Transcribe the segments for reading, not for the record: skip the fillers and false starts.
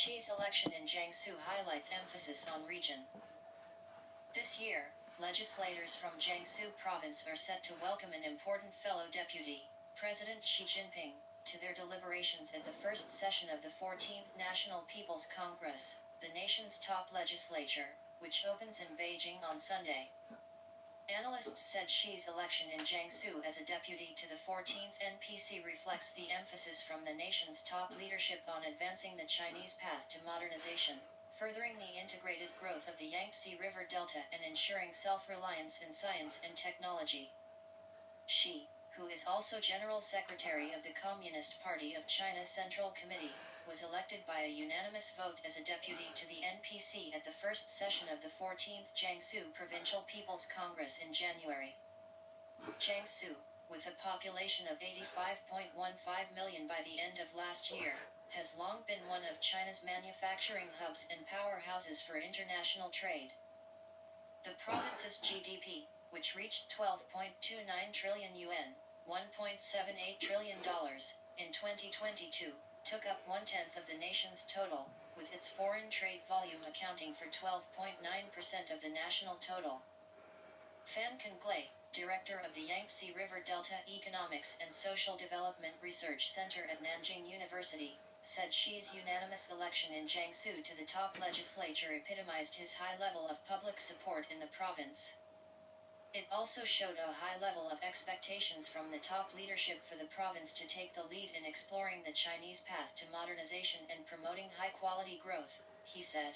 Xi's election in Jiangsu highlights emphasis on region. This year, legislators from Jiangsu province are set to welcome an important fellow deputy, President Xi Jinping, to their deliberations at the first session of the 14th National People's Congress, the nation's top legislature, which opens in Beijing on Sunday. Analysts said Xi's election in Jiangsu as a deputy to the 14th NPC reflects the emphasis from the nation's top leadership on advancing the Chinese path to modernization, furthering the integrated growth of the Yangtze River Delta and ensuring self-reliance in science and technology. Xi, who is also General Secretary of the Communist Party of China Central Committee, was elected by a unanimous vote as a deputy to the NPC at the first session of the 14th Jiangsu Provincial People's Congress in January. Jiangsu, with a population of 85.15 million by the end of last year, has long been one of China's manufacturing hubs and powerhouses for international trade. The province's GDP, which reached 12.29 trillion yuan, $1.78 trillion, in 2022, took up one-tenth of the nation's total, with its foreign trade volume accounting for 12.9% of the national total. Fan Conglay, director of the Yangtze River Delta Economics and Social Development Research Center at Nanjing University, said Xi's unanimous election in Jiangsu to the top legislature epitomized his high level of public support in the province. It also showed a high level of expectations from the top leadership for the province to take the lead in exploring the Chinese path to modernization and promoting high-quality growth, he said.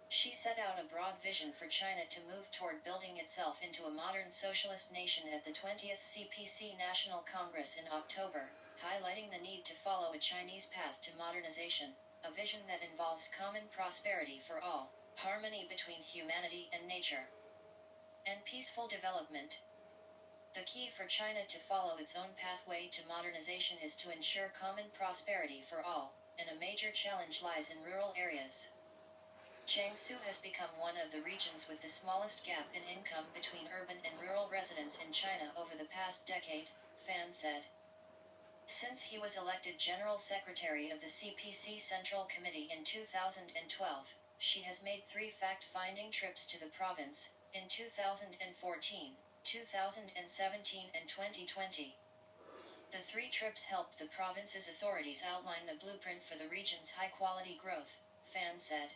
Xi set out a broad vision for China to move toward building itself into a modern socialist nation at the 20th CPC National Congress in October, highlighting the need to follow a Chinese path to modernization, a vision that involves common prosperity for all, harmony between humanity and nature, and peaceful development. The key for China to follow its own pathway to modernization is to ensure common prosperity for all, and a major challenge lies in rural areas. Jiangsu has become one of the regions with the smallest gap in income between urban and rural residents in China over the past decade, Fan said. Since he was elected General Secretary of the CPC Central Committee in 2012, Xi has made 3 fact-finding trips to the province, in 2014, 2017 and 2020. The 3 trips helped the province's authorities outline the blueprint for the region's high-quality growth, Fan said.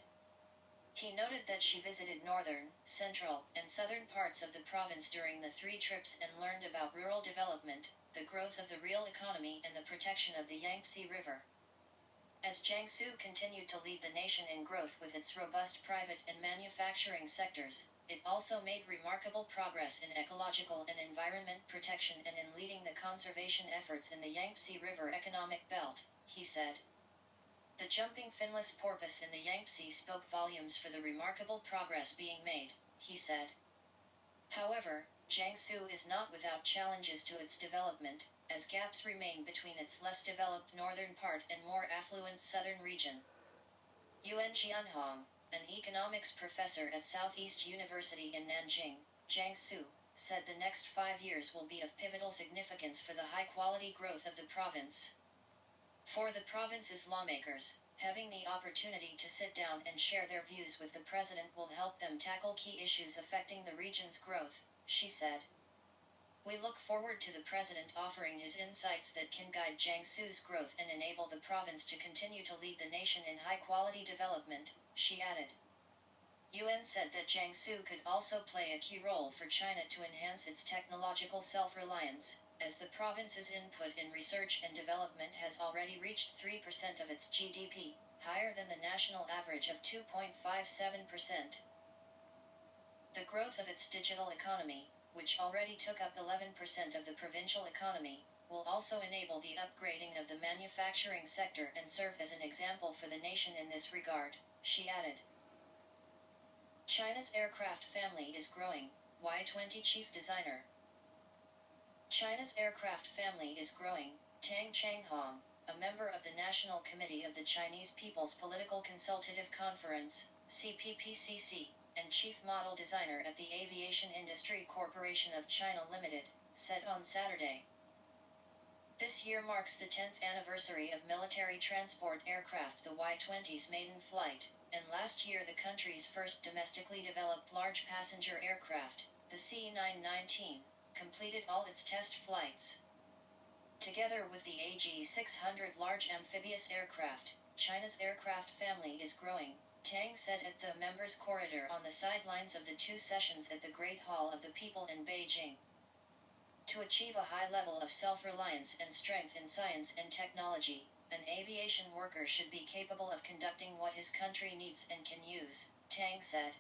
He noted that Xi visited northern, central, and southern parts of the province during the 3 trips and learned about rural development, the growth of the real economy and the protection of the Yangtze River. As Jiangsu continued to lead the nation in growth with its robust private and manufacturing sectors, it also made remarkable progress in ecological and environment protection and in leading the conservation efforts in the Yangtze River economic belt, he said. The jumping finless porpoise in the Yangtze spoke volumes for the remarkable progress being made, he said. However, Jiangsu is not without challenges to its development, as gaps remain between its less developed northern part and more affluent southern region. Yuan Jianhong, an economics professor at Southeast University in Nanjing, Jiangsu, said the next 5 years will be of pivotal significance for the high-quality growth of the province. For the province's lawmakers, having the opportunity to sit down and share their views with the president will help them tackle key issues affecting the region's growth, Xi said. We look forward to the president offering his insights that can guide Jiangsu's growth and enable the province to continue to lead the nation in high-quality development, Xi added. Yuan said that Jiangsu could also play a key role for China to enhance its technological self-reliance, as the province's input in research and development has already reached 3% of its GDP, higher than the national average of 2.57%. The growth of its digital economy, which already took up 11% of the provincial economy, will also enable the upgrading of the manufacturing sector and serve as an example for the nation in this regard, Xi added. China's aircraft family is growing, Y-20 chief designer. China's aircraft family is growing, Tang Changhong, a member of the National Committee of the Chinese People's Political Consultative Conference, CPPCC, and chief model designer at the Aviation Industry Corporation of China Limited, said on Saturday. This year marks the 10th anniversary of military transport aircraft the Y-20's maiden flight, and last year the country's first domestically developed large passenger aircraft, the C-919, completed all its test flights. Together with the AG-600 large amphibious aircraft, China's aircraft family is growing, Tang said at the Members' Corridor on the sidelines of the two sessions at the Great Hall of the People in Beijing. To achieve a high level of self-reliance and strength in science and technology, an aviation worker should be capable of conducting what his country needs and can use, Tang said.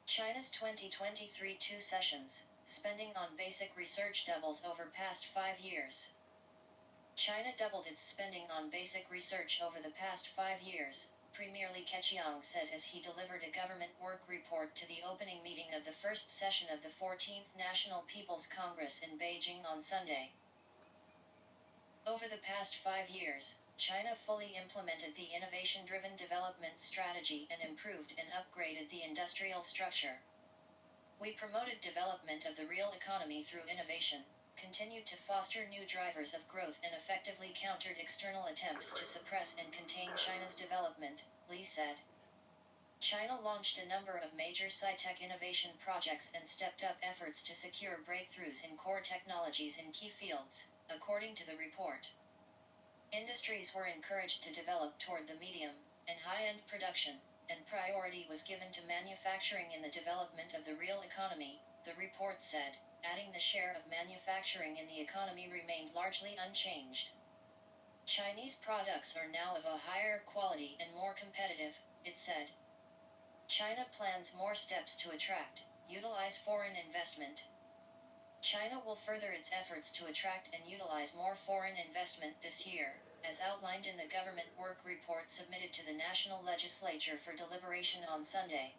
China's 2023 two sessions, spending on basic research doubles over past 5 years. China doubled its spending on basic research over the past 5 years, Premier Li Keqiang said as he delivered a government work report to the opening meeting of the first session of the 14th National People's Congress in Beijing on Sunday. Over the past 5 years, China fully implemented the innovation-driven development strategy and improved and upgraded the industrial structure. We promoted development of the real economy through innovation, continued to foster new drivers of growth and effectively countered external attempts to suppress and contain China's development, Li said. China launched a number of major sci-tech innovation projects and stepped up efforts to secure breakthroughs in core technologies in key fields, according to the report. Industries were encouraged to develop toward the medium and high-end production, and priority was given to manufacturing in the development of the real economy, the report said, adding the share of manufacturing in the economy remained largely unchanged. Chinese products are now of a higher quality and more competitive, it said. China plans more steps to attract, utilize foreign investment. China will further its efforts to attract and utilize more foreign investment this year, as outlined in the government work report submitted to the National Legislature for deliberation on Sunday.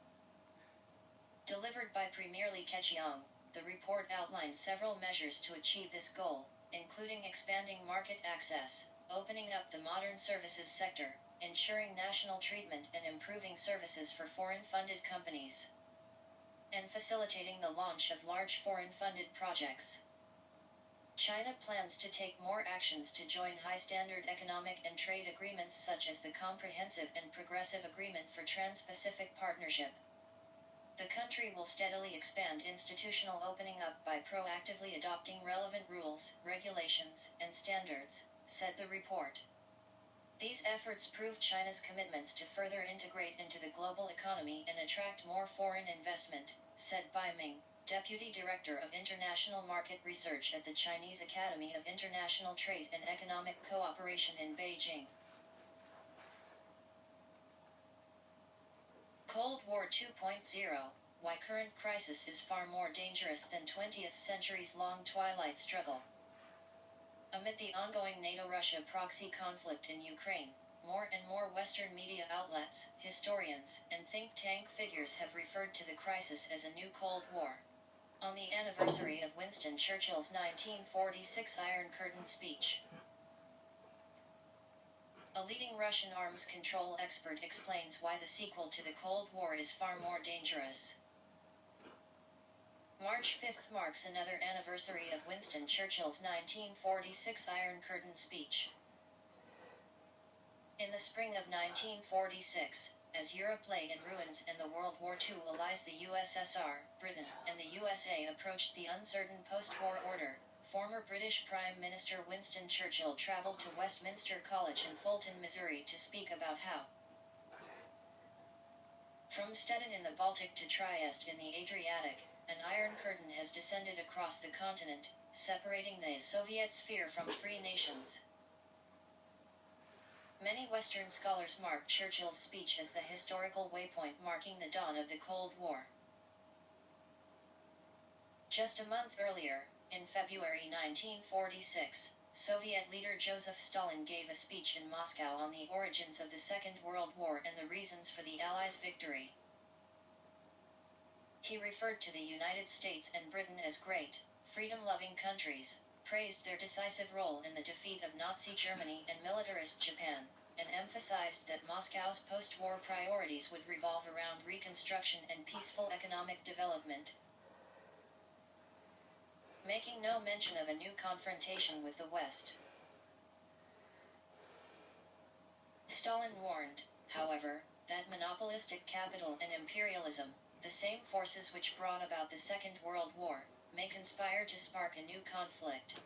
Delivered by Premier Li Keqiang, the report outlines several measures to achieve this goal, including expanding market access, opening up the modern services sector, ensuring national treatment and improving services for foreign-funded companies, and facilitating the launch of large foreign-funded projects. China plans to take more actions to join high-standard economic and trade agreements such as the Comprehensive and Progressive Agreement for Trans-Pacific Partnership. The country will steadily expand institutional opening up by proactively adopting relevant rules, regulations, and standards, said the report. These efforts prove China's commitments to further integrate into the global economy and attract more foreign investment, said Bai Ming, Deputy Director of International Market Research at the Chinese Academy of International Trade and Economic Cooperation in Beijing. Cold War 2.0, why current crisis is far more dangerous than 20th century's-long Twilight struggle. Amid the ongoing NATO-Russia proxy conflict in Ukraine, more and more Western media outlets, historians, and think tank figures have referred to the crisis as a new Cold War. On the anniversary of Winston Churchill's 1946 Iron Curtain speech, a leading Russian arms control expert explains why the sequel to the Cold War is far more dangerous. March 5 marks another anniversary of Winston Churchill's 1946 Iron Curtain speech. In the spring of 1946, as Europe lay in ruins and the World War II allies the USSR, Britain, and the USA approached the uncertain post-war order, former British Prime Minister Winston Churchill traveled to Westminster College in Fulton, Missouri to speak about how, from Stettin in the Baltic to Trieste in the Adriatic, an iron curtain has descended across the continent, separating the Soviet sphere from free nations. Many Western scholars mark Churchill's speech as the historical waypoint marking the dawn of the Cold War. Just a month earlier, in February 1946, Soviet leader Joseph Stalin gave a speech in Moscow on the origins of the Second World War and the reasons for the Allies' victory. He referred to the United States and Britain as great, freedom-loving countries, praised their decisive role in the defeat of Nazi Germany and militarist Japan, and emphasized that Moscow's post-war priorities would revolve around reconstruction and peaceful economic development. making no mention of a new confrontation with the West. Stalin warned, however, that monopolistic capital and imperialism, the same forces which brought about the Second World War, may conspire to spark a new conflict.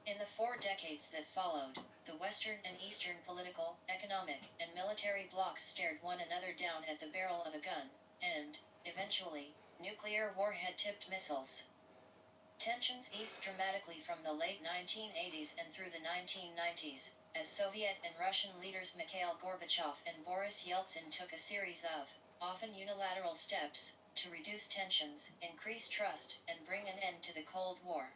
In the 4 decades that followed, the Western and Eastern political, economic, and military blocs stared one another down at the barrel of a gun, and, eventually, nuclear warhead-tipped missiles. Tensions eased dramatically from the late 1980s and through the 1990s, as Soviet and Russian leaders Mikhail Gorbachev and Boris Yeltsin took a series of, often unilateral steps, to reduce tensions, increase trust, and bring an end to the Cold War.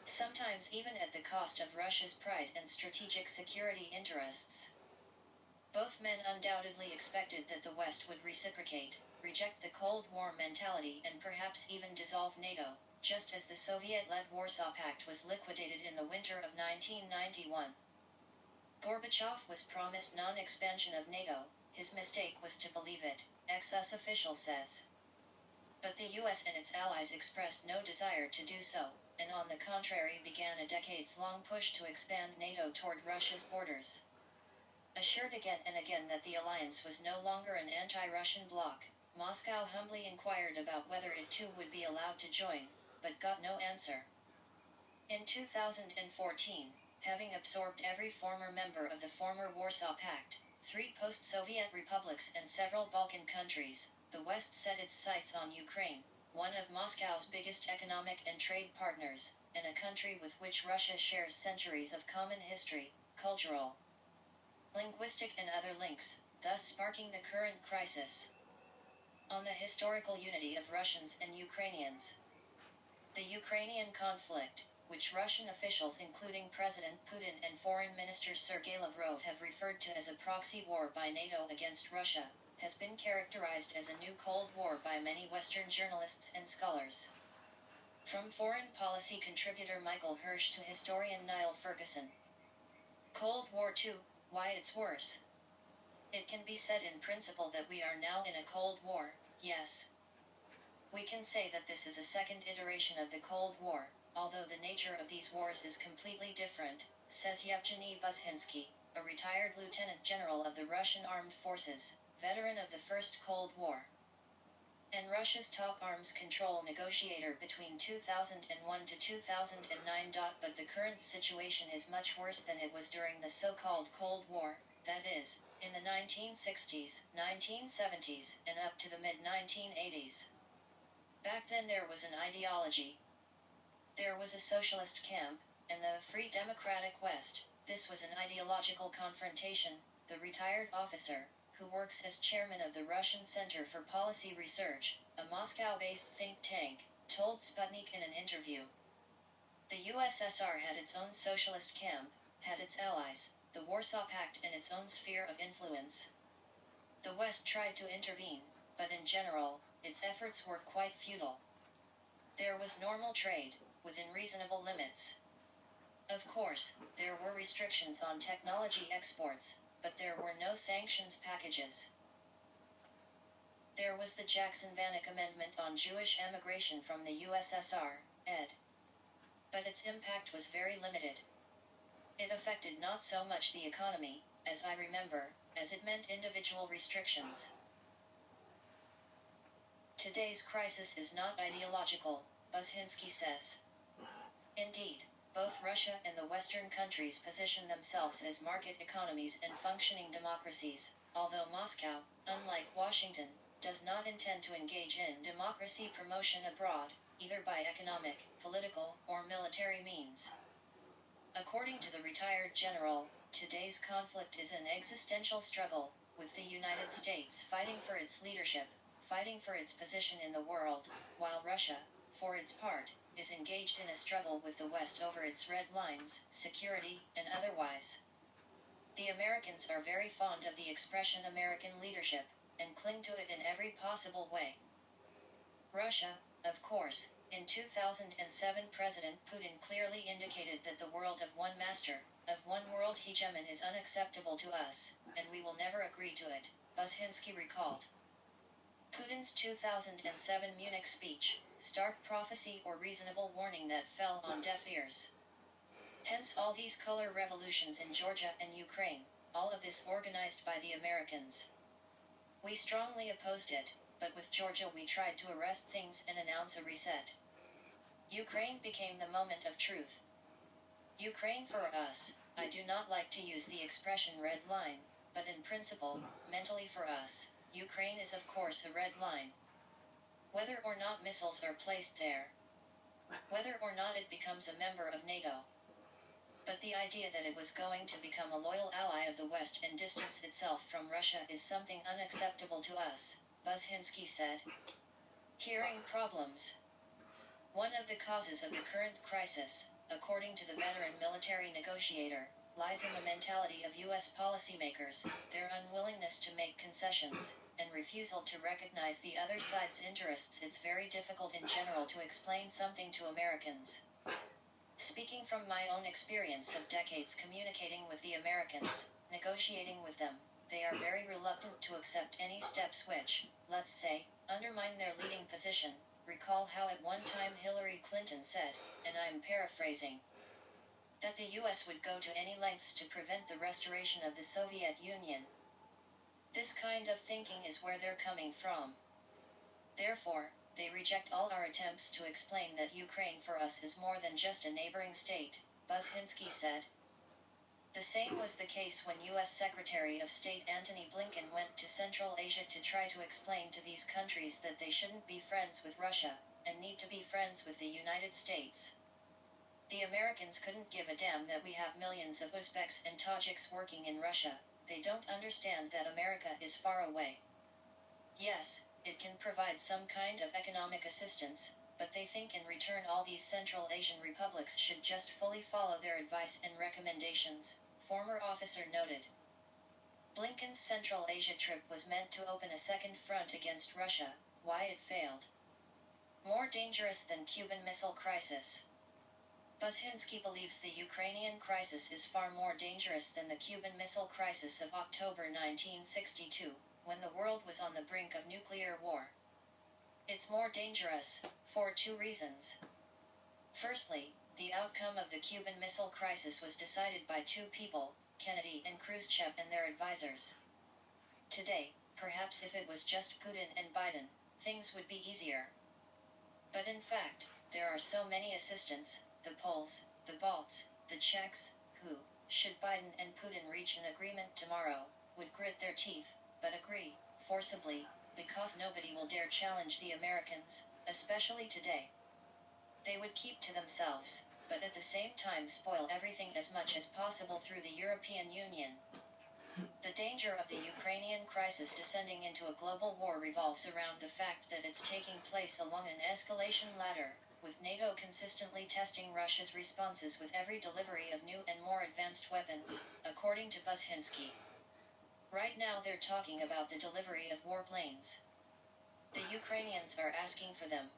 Sometimes even at the cost of Russia's pride and strategic security interests. Both men undoubtedly expected that the West would reciprocate, reject the Cold War mentality and perhaps even dissolve NATO, just as the Soviet-led Warsaw Pact was liquidated in the winter of 1991. Gorbachev was promised non-expansion of NATO. His mistake was to believe it, ex-US official says. But the US and its allies expressed no desire to do so, and on the contrary began a decades-long push to expand NATO toward Russia's borders. Assured again and again that the alliance was no longer an anti-Russian bloc, Moscow humbly inquired about whether it too would be allowed to join, but got no answer. In 2014, having absorbed every former member of the former Warsaw Pact, 3 post-Soviet republics and several Balkan countries, the West set its sights on Ukraine, one of Moscow's biggest economic and trade partners, and a country with which Russia shares centuries of common history, cultural, linguistic and other links, thus sparking the current crisis. On the historical unity of Russians and Ukrainians. The Ukrainian conflict, which Russian officials including President Putin and Foreign Minister Sergei Lavrov have referred to as a proxy war by NATO against Russia, has been characterized as a new Cold War by many Western journalists and scholars. From foreign policy contributor Michael Hirsch to historian Niall Ferguson. Cold War II, why it's worse. It can be said in principle that we are now in a Cold War, yes. We can say that this is a second iteration of the Cold War, although the nature of these wars is completely different, says Yevgeny Bushinsky, a retired lieutenant general of the Russian Armed Forces, veteran of the First Cold War, and Russia's top arms control negotiator between 2001 to 2009. But the current situation is much worse than it was during the so-called Cold War, that is, in the 1960s, 1970s, and up to the mid-1980s. Back then there was an ideology. There was a socialist camp, and the Free Democratic West. This was an ideological confrontation, the retired officer, who works as chairman of the Russian Center for Policy Research, a Moscow-based think tank, told Sputnik in an interview. The USSR had its own socialist camp, had its allies, the Warsaw Pact and its own sphere of influence. The West tried to intervene, but in general, its efforts were quite futile. There was normal trade, within reasonable limits. Of course, there were restrictions on technology exports, but there were no sanctions packages. There was the Jackson-Vanik Amendment on Jewish emigration from the USSR, ed. But its impact was very limited. It affected not so much the economy, as I remember, as it meant individual restrictions. Today's crisis is not ideological, Bushinsky says. Indeed, both Russia and the Western countries position themselves as market economies and functioning democracies, although Moscow, unlike Washington, does not intend to engage in democracy promotion abroad, either by economic, political, or military means. According to the retired general, today's conflict is an existential struggle, with the United States fighting for its leadership, fighting for its position in the world, while Russia, for its part, is engaged in a struggle with the West over its red lines, security, and otherwise. The Americans are very fond of the expression American leadership, and cling to it in every possible way. Russia, of course, in 2007 President Putin clearly indicated that the world of one master, of one world hegemon is unacceptable to us, and we will never agree to it, Bushinsky recalled. Putin's 2007 Munich speech, stark prophecy or reasonable warning that fell on deaf ears. Hence all these color revolutions in Georgia and Ukraine, all of this organized by the Americans. We strongly opposed it, but with Georgia we tried to arrest things and announce a reset. Ukraine became the moment of truth. Ukraine for us, I do not like to use the expression red line, but in principle, mentally for us, Ukraine is of course a red line. Whether or not missiles are placed there. Whether or not it becomes a member of NATO. But the idea that it was going to become a loyal ally of the West and distance itself from Russia is something unacceptable to us, Buzhinsky said. Hearing problems. One of the causes of the current crisis, according to the veteran military negotiator, lies in the mentality of U.S. policymakers, their unwillingness to make concessions, and refusal to recognize the other side's interests. It's very difficult in general to explain something to Americans. Speaking from my own experience of decades communicating with the Americans, negotiating with them, they are very reluctant to accept any steps which, let's say, undermine their leading position. Recall how at one time Hillary Clinton said, and I'm paraphrasing, that the U.S. would go to any lengths to prevent the restoration of the Soviet Union. This kind of thinking is where they're coming from. Therefore, they reject all our attempts to explain that Ukraine for us is more than just a neighboring state, Buzhinsky said. The same was the case when U.S. Secretary of State Antony Blinken went to Central Asia to try to explain to these countries that they shouldn't be friends with Russia, and need to be friends with the United States. The Americans couldn't give a damn that we have millions of Uzbeks and Tajiks working in Russia. They don't understand that America is far away. Yes, it can provide some kind of economic assistance, but they think in return all these Central Asian republics should just fully follow their advice and recommendations, former officer noted. Blinken's Central Asia trip was meant to open a second front against Russia. Why it failed. More dangerous than Cuban Missile Crisis. Buzhinsky believes the Ukrainian crisis is far more dangerous than the Cuban Missile Crisis of October 1962, when the world was on the brink of nuclear war. It's more dangerous, for two reasons. Firstly, the outcome of the Cuban Missile Crisis was decided by two people, Kennedy and Khrushchev and their advisors. Today, perhaps if it was just Putin and Biden, things would be easier. But in fact, there are so many assistants, the Poles, the Balts, the Czechs, who, should Biden and Putin reach an agreement tomorrow, would grit their teeth, but agree, forcibly, because nobody will dare challenge the Americans, especially today. They would keep to themselves, but at the same time spoil everything as much as possible through the European Union. The danger of the Ukrainian crisis descending into a global war revolves around the fact that it's taking place along an escalation ladder, with NATO consistently testing Russia's responses with every delivery of new and more advanced weapons, according to Buzhinsky. Right now they're talking about the delivery of warplanes. The Ukrainians are asking for them.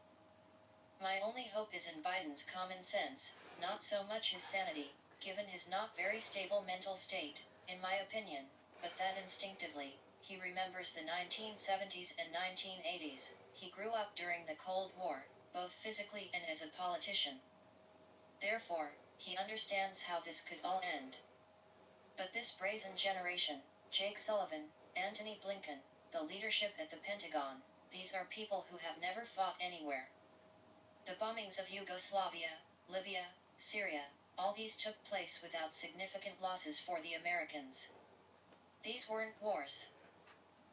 My only hope is in Biden's common sense, not so much his sanity, given his not very stable mental state, in my opinion, but that instinctively, he remembers the 1970s and 1980s, he grew up during the Cold War, both physically and as a politician. Therefore, he understands how this could all end. But this brazen generation, Jake Sullivan, Antony Blinken, the leadership at the Pentagon, these are people who have never fought anywhere. The bombings of Yugoslavia, Libya, Syria, all these took place without significant losses for the Americans. These weren't wars.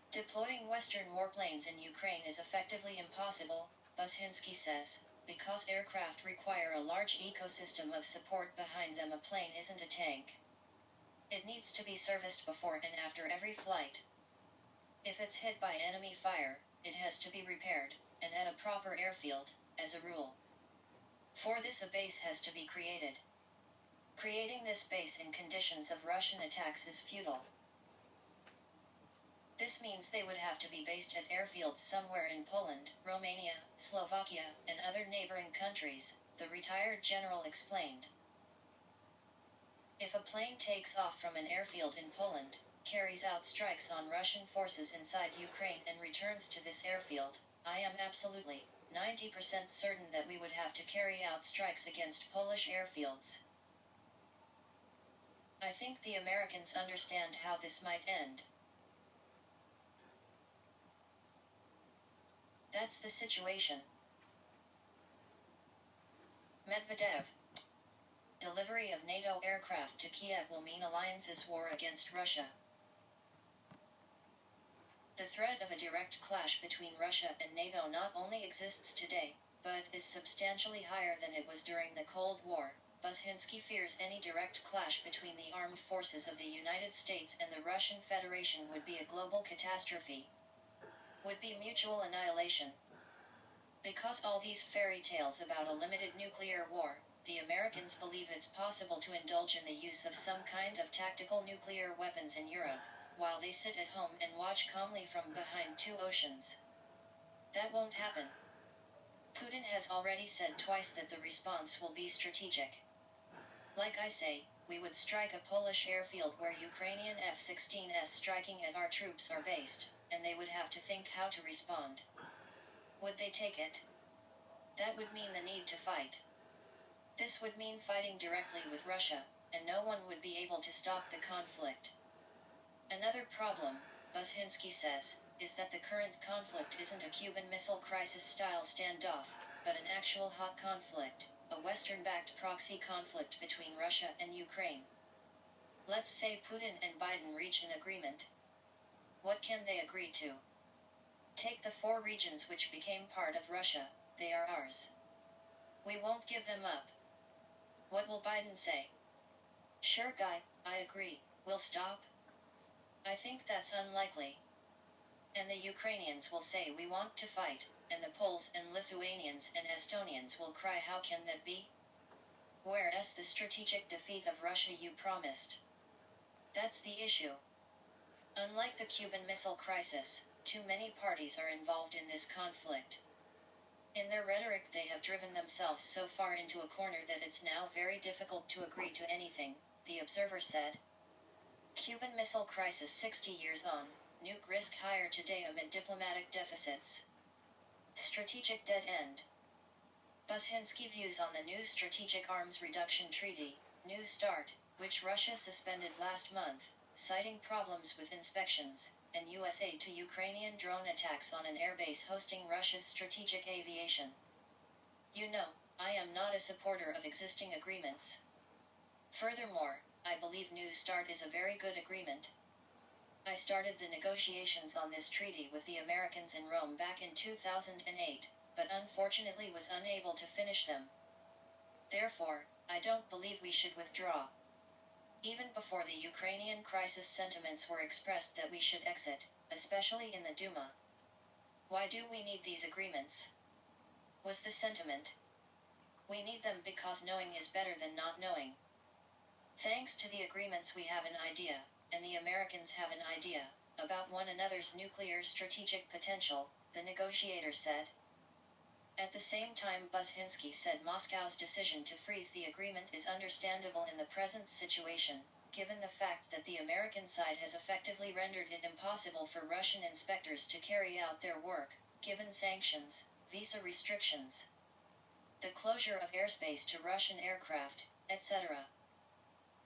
Deploying Western warplanes in Ukraine is effectively impossible, Buzhinsky says, because aircraft require a large ecosystem of support behind them. A plane isn't a tank. It needs to be serviced before and after every flight. If it's hit by enemy fire, it has to be repaired, and at a proper airfield, as a rule. For this, a base has to be created. Creating this base in conditions of Russian attacks is futile. This means they would have to be based at airfields somewhere in Poland, Romania, Slovakia, and other neighboring countries, the retired general explained. If a plane takes off from an airfield in Poland, carries out strikes on Russian forces inside Ukraine and returns to this airfield, I am absolutely 90% certain that we would have to carry out strikes against Polish airfields. I think the Americans understand how this might end. That's the situation. Medvedev. Delivery of NATO aircraft to Kiev will mean alliance's war against Russia. The threat of a direct clash between Russia and NATO not only exists today, but is substantially higher than it was during the Cold War. Bushinsky fears any direct clash between the armed forces of the United States and the Russian Federation would be a global catastrophe. Would be mutual annihilation. Because all these fairy tales about a limited nuclear war, the Americans believe it's possible to indulge in the use of some kind of tactical nuclear weapons in Europe, while they sit at home and watch calmly from behind two oceans. That won't happen. Putin has already said twice that the response will be strategic. Like I say, we would strike a Polish airfield where Ukrainian F-16s striking at our troops are based, and they would have to think how to respond. Would they take it? That would mean the need to fight. This would mean fighting directly with Russia, and no one would be able to stop the conflict. Another problem, Bushinsky says, is that the current conflict isn't a Cuban Missile Crisis-style standoff, but an actual hot conflict, a Western-backed proxy conflict between Russia and Ukraine. Let's say Putin and Biden reach an agreement. What can they agree to? Take the 4 regions which became part of Russia, they are ours. We won't give them up. What will Biden say? Sure guy, I agree, we'll stop. I think that's unlikely. And the Ukrainians will say we want to fight, and the Poles and Lithuanians and Estonians will cry how can that be? Whereas the strategic defeat of Russia you promised. That's the issue. Unlike the Cuban Missile Crisis, too many parties are involved in this conflict. In their rhetoric they have driven themselves so far into a corner that it's now very difficult to agree to anything, the Observer said. Cuban Missile Crisis 60 years on, nuke risk higher today amid diplomatic deficits. Strategic dead end. Bushinsky views on the new Strategic Arms Reduction Treaty, New START, which Russia suspended last month, citing problems with inspections, and US aid to Ukrainian drone attacks on an airbase hosting Russia's strategic aviation. You know, I am not a supporter of existing agreements. Furthermore, I believe New START is a very good agreement. I started the negotiations on this treaty with the Americans in Rome back in 2008, but unfortunately was unable to finish them. Therefore, I don't believe we should withdraw. Even before the Ukrainian crisis sentiments were expressed that we should exit, especially in the Duma. Why do we need these agreements? Was the sentiment. We need them because knowing is better than not knowing. Thanks to the agreements we have an idea, and the Americans have an idea, about one another's nuclear strategic potential, the negotiator said. At the same time Bushinsky said Moscow's decision to freeze the agreement is understandable in the present situation, given the fact that the American side has effectively rendered it impossible for Russian inspectors to carry out their work, given sanctions, visa restrictions, the closure of airspace to Russian aircraft, etc.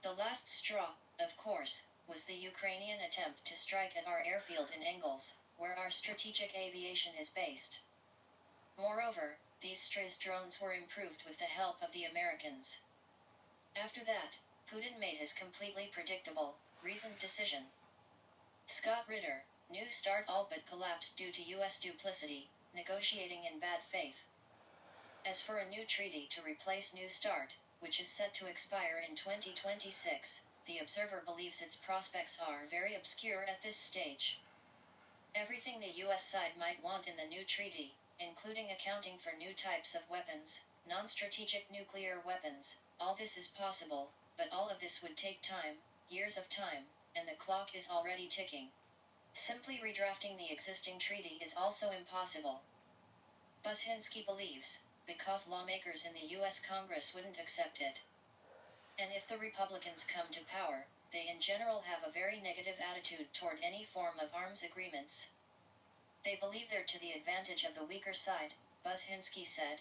The last straw, of course, was the Ukrainian attempt to strike at our airfield in Engels, where our strategic aviation is based. Moreover, these Stris drones were improved with the help of the Americans. After that, Putin made his completely predictable, reasoned decision. Scott Ritter, New START all but collapsed due to U.S. duplicity, negotiating in bad faith. As for a new treaty to replace New START, which is set to expire in 2026, the Observer believes its prospects are very obscure at this stage. Everything the U.S. side might want in the new treaty, including accounting for new types of weapons, non-strategic nuclear weapons, all this is possible, but all of this would take time, years of time, and the clock is already ticking. Simply redrafting the existing treaty is also impossible. Bushinsky believes, because lawmakers in the U.S. Congress wouldn't accept it. And if the Republicans come to power, they in general have a very negative attitude toward any form of arms agreements. They believe they're to the advantage of the weaker side, Buzhinsky said.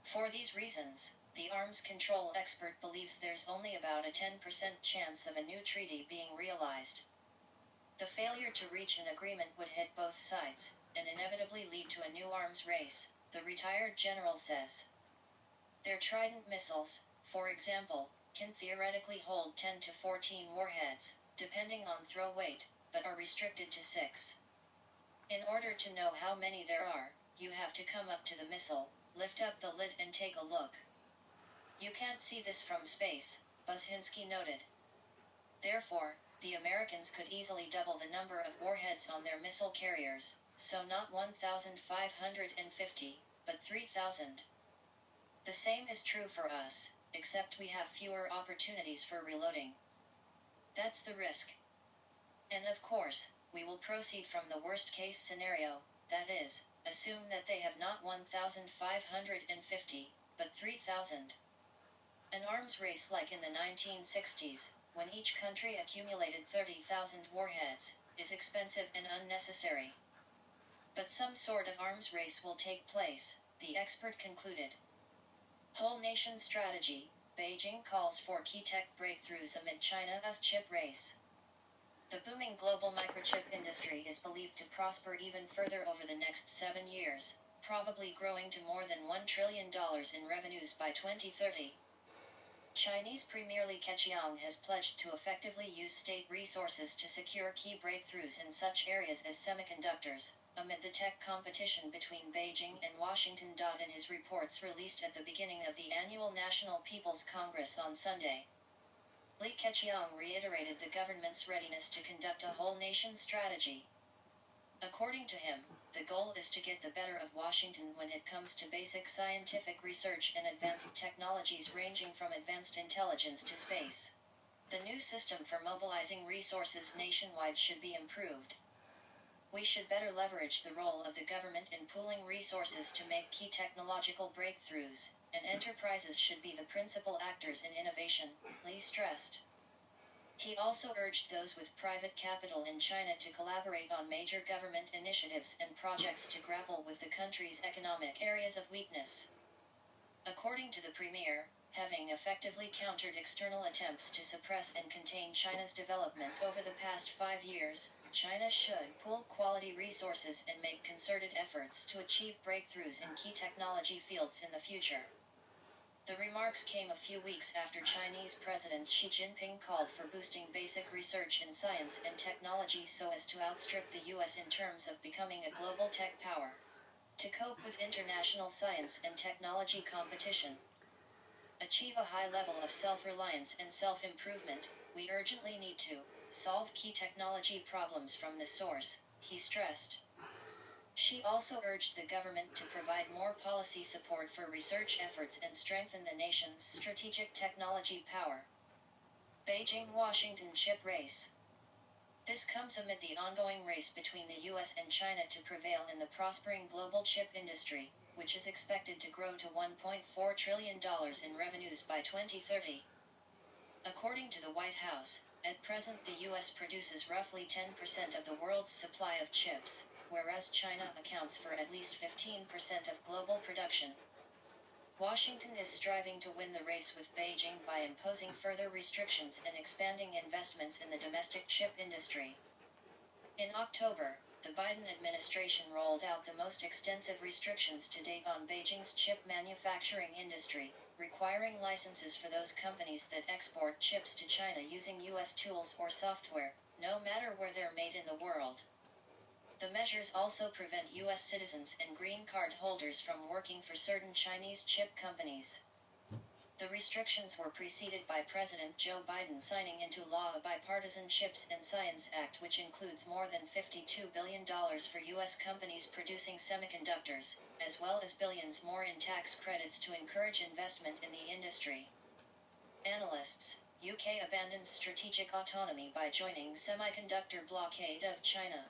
For these reasons, the arms control expert believes there's only about a 10% chance of a new treaty being realized. The failure to reach an agreement would hit both sides, and inevitably lead to a new arms race, the retired general says. Their Trident missiles, for example, can theoretically hold 10 to 14 warheads, depending on throw weight, but are restricted to 6. In order to know how many there are, you have to come up to the missile, lift up the lid and take a look. You can't see this from space, Buzhinsky noted. Therefore, the Americans could easily double the number of warheads on their missile carriers, so not 1,550, but 3,000. The same is true for us, except we have fewer opportunities for reloading. That's the risk. And of course, we will proceed from the worst-case scenario, that is, assume that they have not 1,550, but 3,000. An arms race like in the 1960s, when each country accumulated 30,000 warheads, is expensive and unnecessary. But some sort of arms race will take place, the expert concluded. Whole nation strategy, Beijing calls for key tech breakthroughs amid China's chip race. The booming global microchip industry is believed to prosper even further over the next 7 years, probably growing to more than $1 trillion in revenues by 2030. Chinese Premier Li Keqiang has pledged to effectively use state resources to secure key breakthroughs in such areas as semiconductors, amid the tech competition between Beijing and Washington. In his reports released at the beginning of the annual National People's Congress on Sunday, Li Keqiang reiterated the government's readiness to conduct a whole-nation strategy. According to him, the goal is to get the better of Washington when it comes to basic scientific research and advanced technologies ranging from advanced intelligence to space. The new system for mobilizing resources nationwide should be improved. We should better leverage the role of the government in pooling resources to make key technological breakthroughs, and enterprises should be the principal actors in innovation, Li stressed. He also urged those with private capital in China to collaborate on major government initiatives and projects to grapple with the country's economic areas of weakness. According to the premier, having effectively countered external attempts to suppress and contain China's development over the past 5 years, China should pool quality resources and make concerted efforts to achieve breakthroughs in key technology fields in the future. The remarks came a few weeks after Chinese President Xi Jinping called for boosting basic research in science and technology so as to outstrip the U.S. in terms of becoming a global tech power. To cope with international science and technology competition, achieve a high level of self-reliance and self-improvement, we urgently need to solve key technology problems from the source, he stressed. She also urged the government to provide more policy support for research efforts and strengthen the nation's strategic technology power. Beijing-Washington chip race. This comes amid the ongoing race between the U.S. and China to prevail in the prospering global chip industry, which is expected to grow to $1.4 trillion in revenues by 2030. According to the White House, at present the U.S. produces roughly 10% of the world's supply of chips, whereas China accounts for at least 15% of global production. Washington is striving to win the race with Beijing by imposing further restrictions and expanding investments in the domestic chip industry. In October, the Biden administration rolled out the most extensive restrictions to date on Beijing's chip manufacturing industry, requiring licenses for those companies that export chips to China using U.S. tools or software, no matter where they're made in the world. The measures also prevent U.S. citizens and green card holders from working for certain Chinese chip companies. The restrictions were preceded by President Joe Biden signing into law a bipartisan Chips and Science Act which includes more than $52 billion for U.S. companies producing semiconductors, as well as billions more in tax credits to encourage investment in the industry. Analysts, UK abandons strategic autonomy by joining semiconductor blockade of China.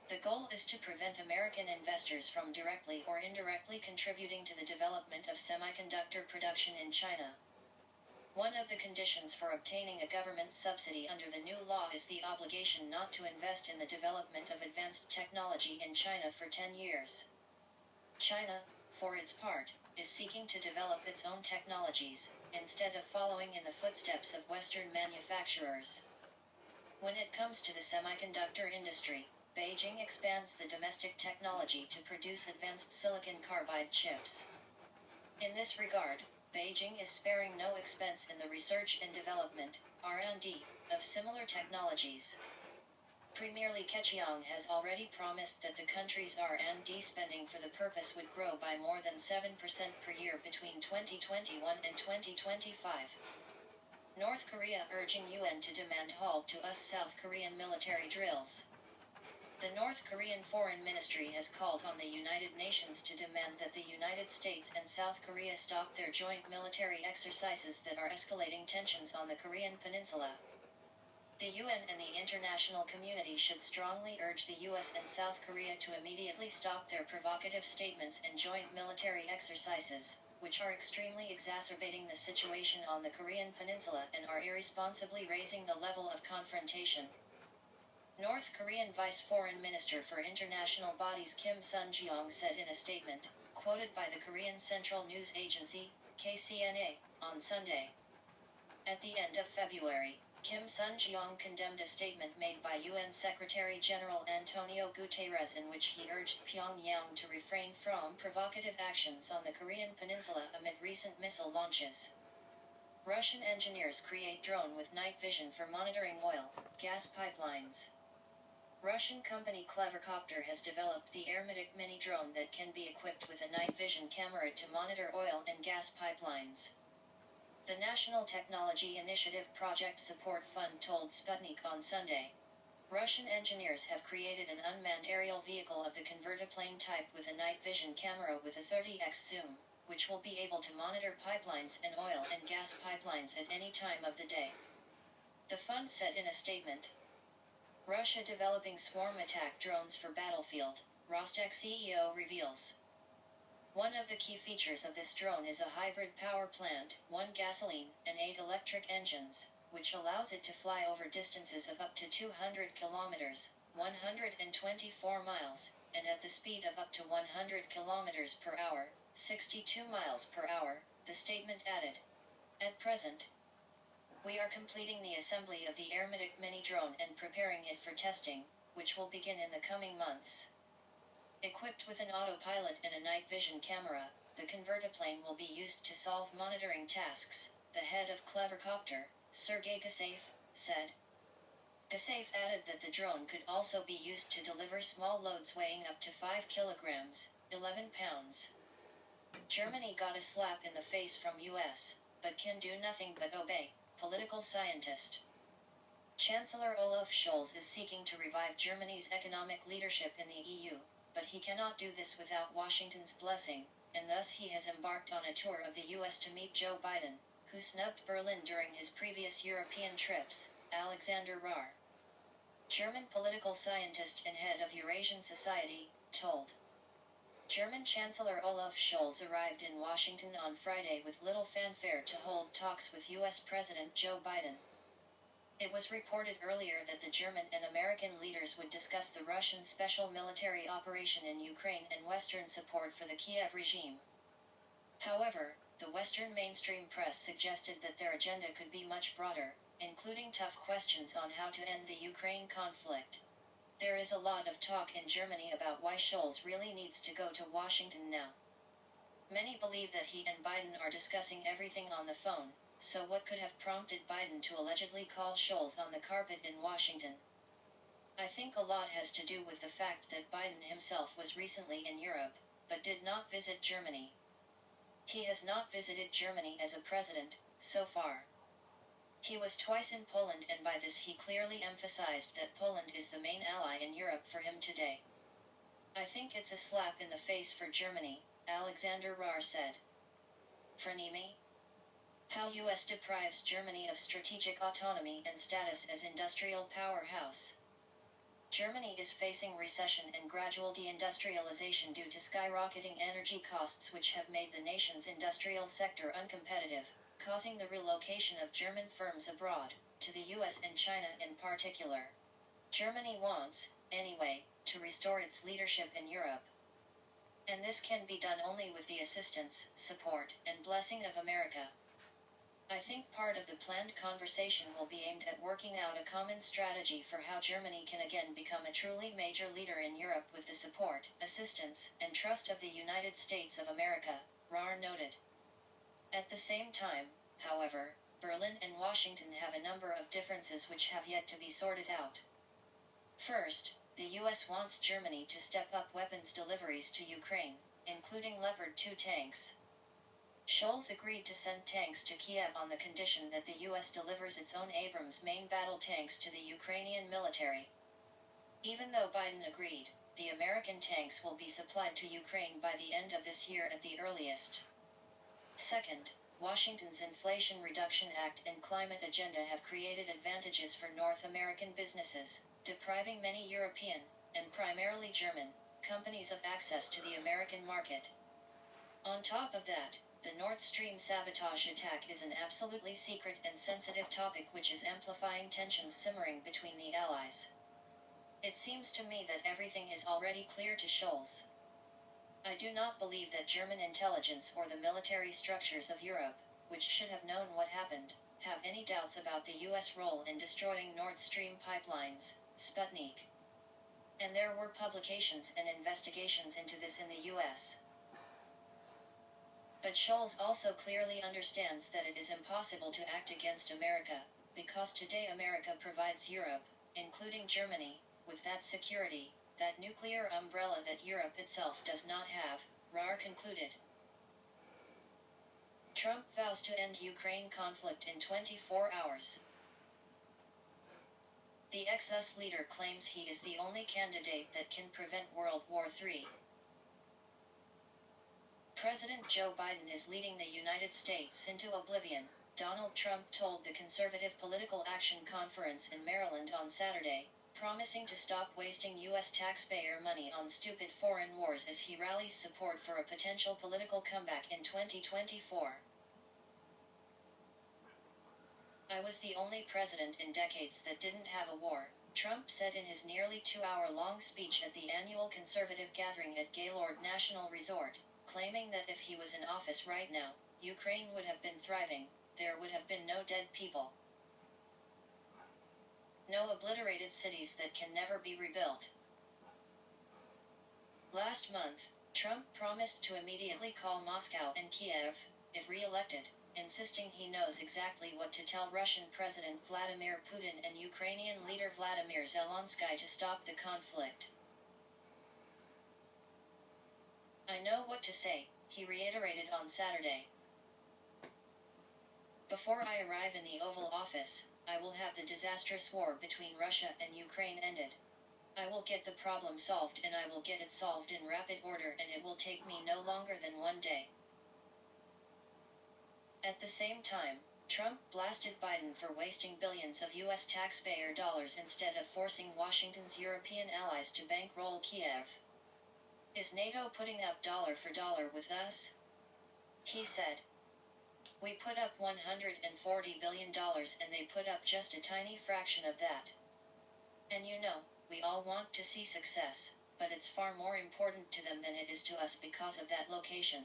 The goal is to prevent American investors from directly or indirectly contributing to the development of semiconductor production in China. One of the conditions for obtaining a government subsidy under the new law is the obligation not to invest in the development of advanced technology in China for 10 years. China, for its part, is seeking to develop its own technologies, instead of following in the footsteps of Western manufacturers. When it comes to the semiconductor industry, Beijing expands the domestic technology to produce advanced silicon carbide chips. In this regard, Beijing is sparing no expense in the research and development, R&D, of similar technologies. Premier Li Keqiang has already promised that the country's R&D spending for the purpose would grow by more than 7% per year between 2021 and 2025. North Korea urging UN to demand halt to US South Korean military drills. The North Korean Foreign Ministry has called on the United Nations to demand that the United States and South Korea stop their joint military exercises that are escalating tensions on the Korean Peninsula. The UN and the international community should strongly urge the US and South Korea to immediately stop their provocative statements and joint military exercises, which are extremely exacerbating the situation on the Korean Peninsula and are irresponsibly raising the level of confrontation. North Korean Vice Foreign Minister for International Bodies Kim Sun-jeong said in a statement, quoted by the Korean Central News Agency, KCNA, on Sunday. At the end of February, Kim Sun-jeong condemned a statement made by UN Secretary-General Antonio Guterres in which he urged Pyongyang to refrain from provocative actions on the Korean Peninsula amid recent missile launches. Russian engineers create drone with night vision for monitoring oil, gas pipelines. Russian company Clevercopter has developed the Airmatic mini drone that can be equipped with a night vision camera to monitor oil and gas pipelines. The National Technology Initiative Project Support Fund told Sputnik on Sunday. Russian engineers have created an unmanned aerial vehicle of the convertiplane type with a night vision camera with a 30x zoom, which will be able to monitor pipelines and oil and gas pipelines at any time of the day. The fund said in a statement. Russia developing swarm attack drones for battlefield, Rostec CEO reveals. One of the key features of this drone is a hybrid power plant, 1 gasoline and 8 electric engines, which allows it to fly over distances of up to 200 kilometers, 124 miles, and at the speed of up to 100 kilometers per hour, 62 miles per hour, the statement added. At present, we are completing the assembly of the Airmatic mini drone and preparing it for testing, which will begin in the coming months. Equipped with an autopilot and a night vision camera, the convertiplane will be used to solve monitoring tasks, the head of Clevercopter, Sergei Gasaev, said. Gasaev added that the drone could also be used to deliver small loads weighing up to 5 kilograms, 11 pounds. Germany got a slap in the face from US, but can do nothing but obey, political scientist. Chancellor Olaf Scholz is seeking to revive Germany's economic leadership in the EU, but he cannot do this without Washington's blessing, and thus he has embarked on a tour of the US to meet Joe Biden, who snubbed Berlin during his previous European trips, Alexander Rahr. German political scientist and head of Eurasian Society, told. German Chancellor Olaf Scholz arrived in Washington on Friday with little fanfare to hold talks with US President Joe Biden. It was reported earlier that the German and American leaders would discuss the Russian special military operation in Ukraine and Western support for the Kiev regime. However, the Western mainstream press suggested that their agenda could be much broader, including tough questions on how to end the Ukraine conflict. There is a lot of talk in Germany about why Scholz really needs to go to Washington now. Many believe that he and Biden are discussing everything on the phone, so what could have prompted Biden to allegedly call Scholz on the carpet in Washington? I think a lot has to do with the fact that Biden himself was recently in Europe, but did not visit Germany. He has not visited Germany as a president, so far. He was twice in Poland, and by this he clearly emphasized that Poland is the main ally in Europe for him today. I think it's a slap in the face for Germany, Alexander Rahr said. Frenemy? How US deprives Germany of strategic autonomy and status as industrial powerhouse. Germany is facing recession and gradual deindustrialization due to skyrocketing energy costs which have made the nation's industrial sector uncompetitive, causing the relocation of German firms abroad, to the US and China in particular. Germany wants, anyway, to restore its leadership in Europe. And this can be done only with the assistance, support, and blessing of America. I think part of the planned conversation will be aimed at working out a common strategy for how Germany can again become a truly major leader in Europe with the support, assistance, and trust of the United States of America, Rahr noted. At the same time, however, Berlin and Washington have a number of differences which have yet to be sorted out. First, the US wants Germany to step up weapons deliveries to Ukraine, including Leopard 2 tanks. Scholz agreed to send tanks to Kiev on the condition that the US delivers its own Abrams main battle tanks to the Ukrainian military. Even though Biden agreed, the American tanks will be supplied to Ukraine by the end of this year at the earliest. Second, Washington's Inflation Reduction Act and climate agenda have created advantages for North American businesses, depriving many European, and primarily German, companies of access to the American market. On top of that, the Nord Stream sabotage attack is an absolutely secret and sensitive topic which is amplifying tensions simmering between the Allies. It seems to me that everything is already clear to Scholz. I do not believe that German intelligence or the military structures of Europe, which should have known what happened, have any doubts about the US role in destroying Nord Stream pipelines, Sputnik. And there were publications and investigations into this in the US. But Scholz also clearly understands that it is impossible to act against America, because today America provides Europe, including Germany, with that security, that nuclear umbrella that Europe itself does not have, Rahr concluded. Trump vows to end Ukraine conflict in 24 hours. The ex-US leader claims he is the only candidate that can prevent World War III. President Joe Biden is leading the United States into oblivion, Donald Trump told the Conservative Political Action Conference in Maryland on Saturday, promising to stop wasting U.S. taxpayer money on stupid foreign wars as he rallies support for a potential political comeback in 2024. I was the only president in decades that didn't have a war, Trump said in his nearly 2-hour-long speech at the annual conservative gathering at Gaylord National Resort, claiming that if he was in office right now, Ukraine would have been thriving, there would have been no dead people. No obliterated cities that can never be rebuilt. Last month, Trump promised to immediately call Moscow and Kiev, if re-elected, insisting he knows exactly what to tell Russian President Vladimir Putin and Ukrainian leader Vladimir Zelensky to stop the conflict. I know what to say, he reiterated on Saturday. Before I arrive in the Oval Office, I will have the disastrous war between Russia and Ukraine ended. I will get the problem solved and I will get it solved in rapid order and it will take me no longer than one day. At the same time, Trump blasted Biden for wasting billions of U.S. taxpayer dollars instead of forcing Washington's European allies to bankroll Kiev. Is NATO putting up dollar for dollar with us? He said. We put up $140 billion and they put up just a tiny fraction of that. And you know, we all want to see success, but it's far more important to them than it is to us because of that location.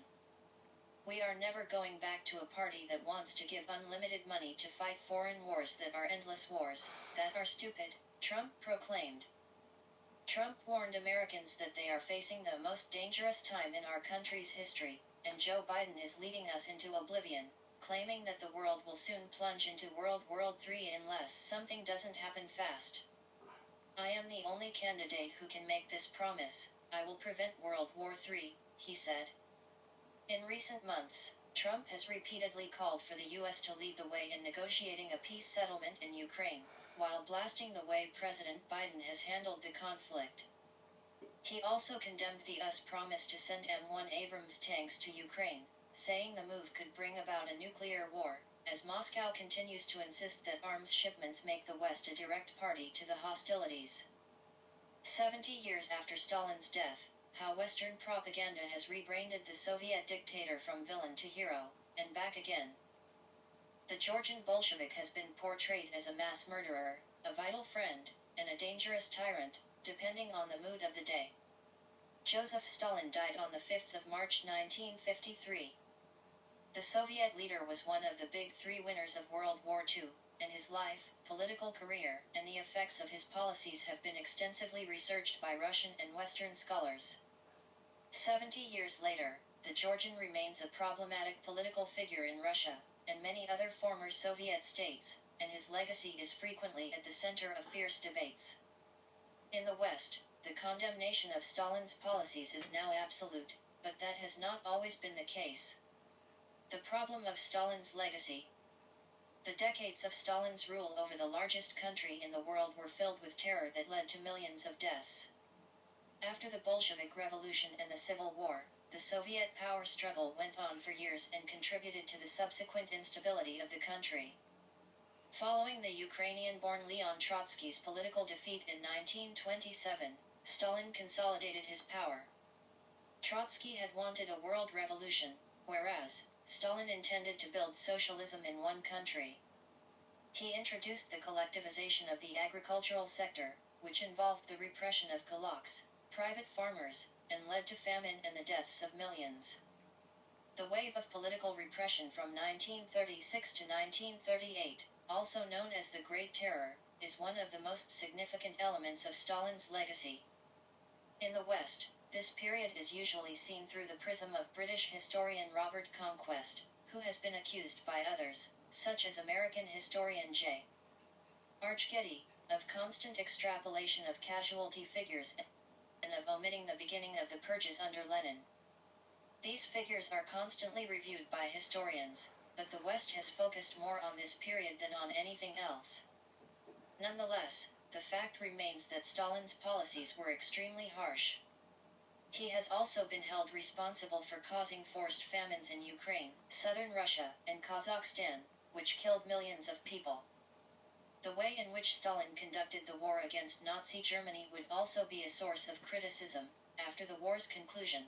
We are never going back to a party that wants to give unlimited money to fight foreign wars that are endless wars, that are stupid, Trump proclaimed. Trump warned Americans that they are facing the most dangerous time in our country's history, and Joe Biden is leading us into oblivion, claiming that the world will soon plunge into World War III unless something doesn't happen fast. I am the only candidate who can make this promise. I will prevent World War III, he said. In recent months, Trump has repeatedly called for the U.S. to lead the way in negotiating a peace settlement in Ukraine, while blasting the way President Biden has handled the conflict. He also condemned the U.S. promise to send M1 Abrams tanks to Ukraine, saying the move could bring about a nuclear war, as Moscow continues to insist that arms shipments make the West a direct party to the hostilities. 70 years after Stalin's death, how Western propaganda has rebranded the Soviet dictator from villain to hero, and back again. The Georgian Bolshevik has been portrayed as a mass murderer, a vital friend, and a dangerous tyrant, depending on the mood of the day. Joseph Stalin died on the 5th of March 1953. The Soviet leader was one of the big three winners of World War II, and his life, political career, and the effects of his policies have been extensively researched by Russian and Western scholars. 70 years later, the Georgian remains a problematic political figure in Russia and many other former Soviet states, and his legacy is frequently at the center of fierce debates. In the West, the condemnation of Stalin's policies is now absolute, but that has not always been the case. The problem of Stalin's legacy. The decades of Stalin's rule over the largest country in the world were filled with terror that led to millions of deaths. After the Bolshevik Revolution and the Civil War, the Soviet power struggle went on for years and contributed to the subsequent instability of the country. Following the Ukrainian-born Leon Trotsky's political defeat in 1927, Stalin consolidated his power. Trotsky had wanted a world revolution, whereas Stalin intended to build socialism in one country. He introduced the collectivization of the agricultural sector, which involved the repression of kulaks, private farmers, and led to famine and the deaths of millions. The wave of political repression from 1936 to 1938, also known as the Great Terror, is one of the most significant elements of Stalin's legacy. In the West, this period is usually seen through the prism of British historian Robert Conquest, who has been accused by others, such as American historian J. Getty, of constant extrapolation of casualty figures and of omitting the beginning of the purges under Lenin. These figures are constantly reviewed by historians, but the West has focused more on this period than on anything else. Nonetheless, the fact remains that Stalin's policies were extremely harsh. He has also been held responsible for causing forced famines in Ukraine, southern Russia, and Kazakhstan, which killed millions of people. The way in which Stalin conducted the war against Nazi Germany would also be a source of criticism. After the war's conclusion,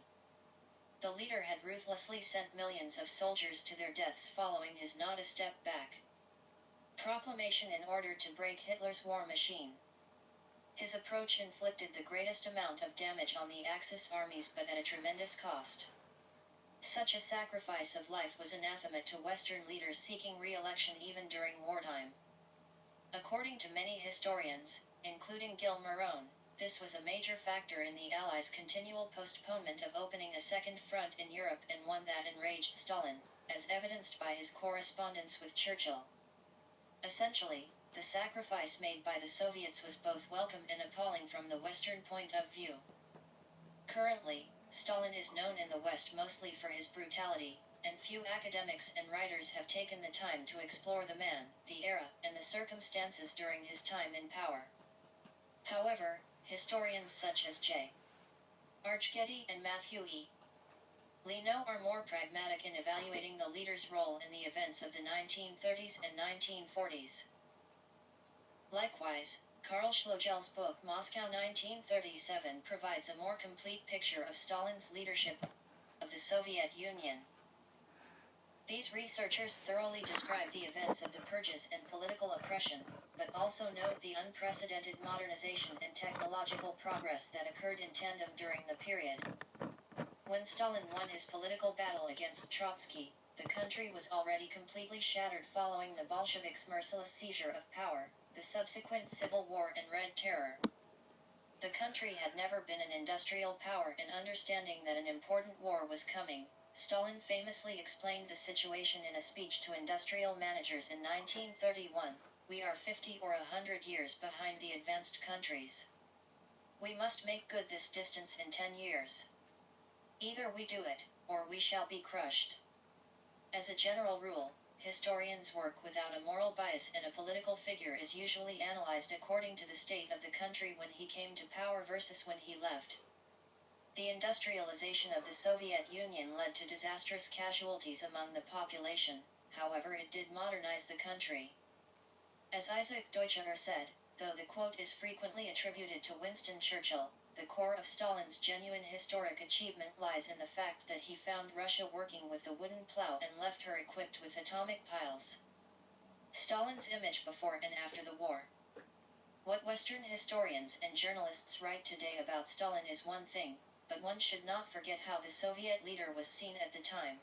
the leader had ruthlessly sent millions of soldiers to their deaths following his not a step back proclamation in order to break Hitler's war machine. His approach inflicted the greatest amount of damage on the Axis armies but at a tremendous cost. Such a sacrifice of life was anathema to Western leaders seeking re-election even during wartime. According to many historians, including Gil Marone, this was a major factor in the Allies' continual postponement of opening a second front in Europe, and one that enraged Stalin, as evidenced by his correspondence with Churchill. Essentially, the sacrifice made by the Soviets was both welcome and appalling from the Western point of view. Currently, Stalin is known in the West mostly for his brutality, and few academics and writers have taken the time to explore the man, the era, and the circumstances during his time in power. However, historians such as J. Getty and Matthew E. Leno are more pragmatic in evaluating the leader's role in the events of the 1930s and 1940s. Likewise, Karl Schlogel's book Moscow 1937 provides a more complete picture of Stalin's leadership of the Soviet Union. These researchers thoroughly describe the events of the purges and political oppression, but also note the unprecedented modernization and technological progress that occurred in tandem during the period. When Stalin won his political battle against Trotsky, the country was already completely shattered following the Bolsheviks' merciless seizure of power, the subsequent civil war and Red Terror. The country had never been an industrial power, and understanding that an important war was coming, Stalin famously explained the situation in a speech to industrial managers in 1931, "We are 50 or 100 years behind the advanced countries. We must make good this distance in 10 years. Either we do it, or we shall be crushed." As a general rule, historians work without a moral bias, and a political figure is usually analyzed according to the state of the country when he came to power versus when he left. The industrialization of the Soviet Union led to disastrous casualties among the population, however it did modernize the country. As Isaac Deutscher said, though the quote is frequently attributed to Winston Churchill, the core of Stalin's genuine historic achievement lies in the fact that he found Russia working with the wooden plow and left her equipped with atomic piles. Stalin's image before and after the war. What Western historians and journalists write today about Stalin is one thing, but one should not forget how the Soviet leader was seen at the time.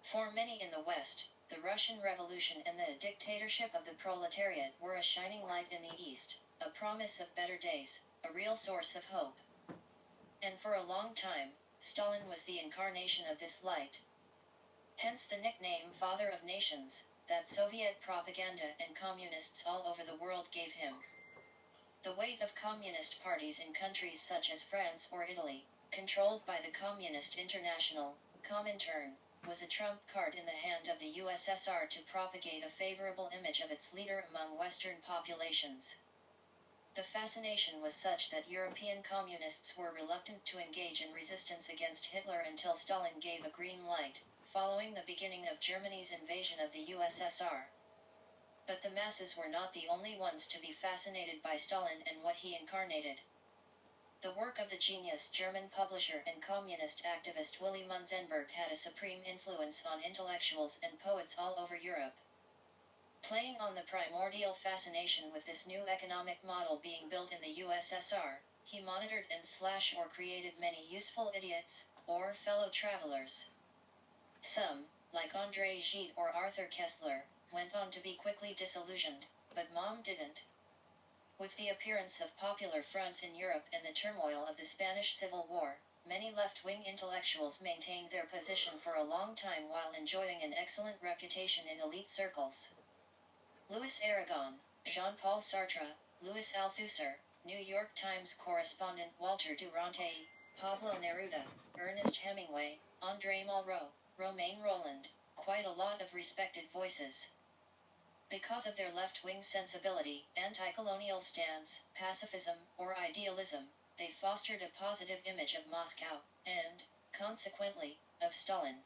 For many in the West, the Russian Revolution and the dictatorship of the proletariat were a shining light in the East, a promise of better days, a real source of hope. And for a long time, Stalin was the incarnation of this light. Hence the nickname Father of Nations, that Soviet propaganda and communists all over the world gave him. The weight of communist parties in countries such as France or Italy, controlled by the Communist International, Comintern, was a trump card in the hand of the USSR to propagate a favorable image of its leader among Western populations. The fascination was such that European communists were reluctant to engage in resistance against Hitler until Stalin gave a green light, following the beginning of Germany's invasion of the USSR. But the masses were not the only ones to be fascinated by Stalin and what he incarnated. The work of the genius German publisher and communist activist Willy Munzenberg had a supreme influence on intellectuals and poets all over Europe. Playing on the primordial fascination with this new economic model being built in the USSR, he monitored and or created many useful idiots, or fellow travelers. Some, like André Gide or Arthur Koestler, went on to be quickly disillusioned, but Mom didn't. With the appearance of popular fronts in Europe and the turmoil of the Spanish Civil War, many left-wing intellectuals maintained their position for a long time while enjoying an excellent reputation in elite circles. Louis Aragon, Jean-Paul Sartre, Louis Althusser, New York Times correspondent Walter Duranty, Pablo Neruda, Ernest Hemingway, André Malraux, Romain Rolland, quite a lot of respected voices. Because of their left-wing sensibility, anti-colonial stance, pacifism, or idealism, they fostered a positive image of Moscow, and, consequently, of Stalin.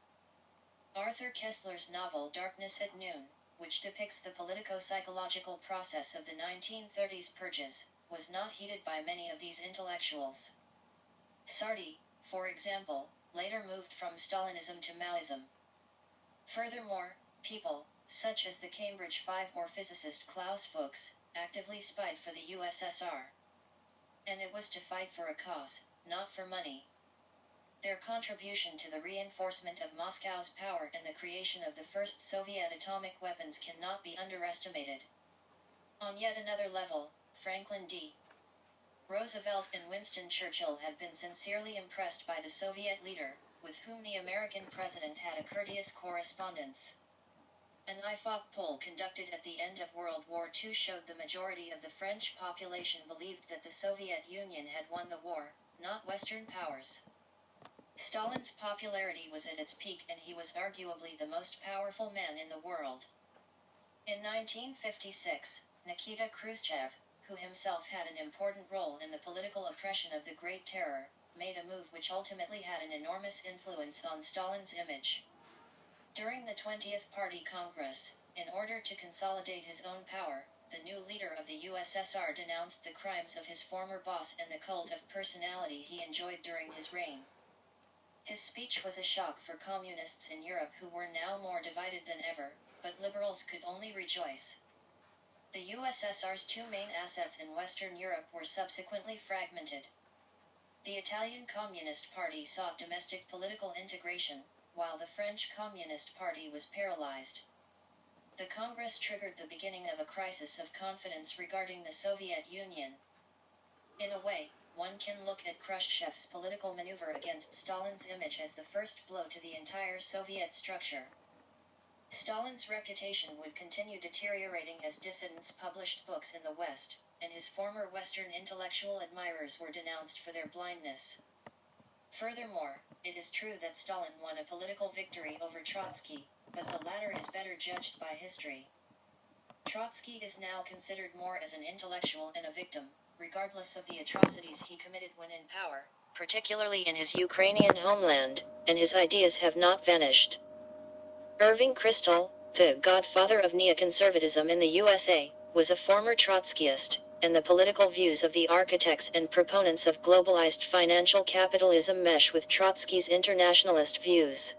Arthur Koestler's novel Darkness at Noon, which depicts the politico-psychological process of the 1930s purges, was not heeded by many of these intellectuals. Sartre, for example, later moved from Stalinism to Maoism. Furthermore, people, such as the Cambridge Five or physicist Klaus Fuchs, actively spied for the USSR. And it was to fight for a cause, not for money. Their contribution to the reinforcement of Moscow's power and the creation of the first Soviet atomic weapons cannot be underestimated. On yet another level, Franklin D. Roosevelt and Winston Churchill had been sincerely impressed by the Soviet leader, with whom the American president had a courteous correspondence. An IFOP poll conducted at the end of World War II showed the majority of the French population believed that the Soviet Union had won the war, not Western powers. Stalin's popularity was at its peak and he was arguably the most powerful man in the world. In 1956, Nikita Khrushchev, who himself had an important role in the political oppression of the Great Terror, made a move which ultimately had an enormous influence on Stalin's image. During the 20th Party Congress, in order to consolidate his own power, the new leader of the USSR denounced the crimes of his former boss and the cult of personality he enjoyed during his reign. His speech was a shock for communists in Europe who were now more divided than ever, but liberals could only rejoice. The USSR's two main assets in Western Europe were subsequently fragmented. The Italian Communist Party sought domestic political integration, while the French Communist Party was paralyzed. The Congress triggered the beginning of a crisis of confidence regarding the Soviet Union. In a way, one can look at Khrushchev's political maneuver against Stalin's image as the first blow to the entire Soviet structure. Stalin's reputation would continue deteriorating as dissidents published books in the West, and his former Western intellectual admirers were denounced for their blindness. Furthermore, it is true that Stalin won a political victory over Trotsky, but the latter is better judged by history. Trotsky is now considered more as an intellectual and a victim, regardless of the atrocities he committed when in power, particularly in his Ukrainian homeland, and his ideas have not vanished. Irving Kristol, the godfather of neoconservatism in the USA, was a former Trotskyist, and the political views of the architects and proponents of globalized financial capitalism mesh with Trotsky's internationalist views.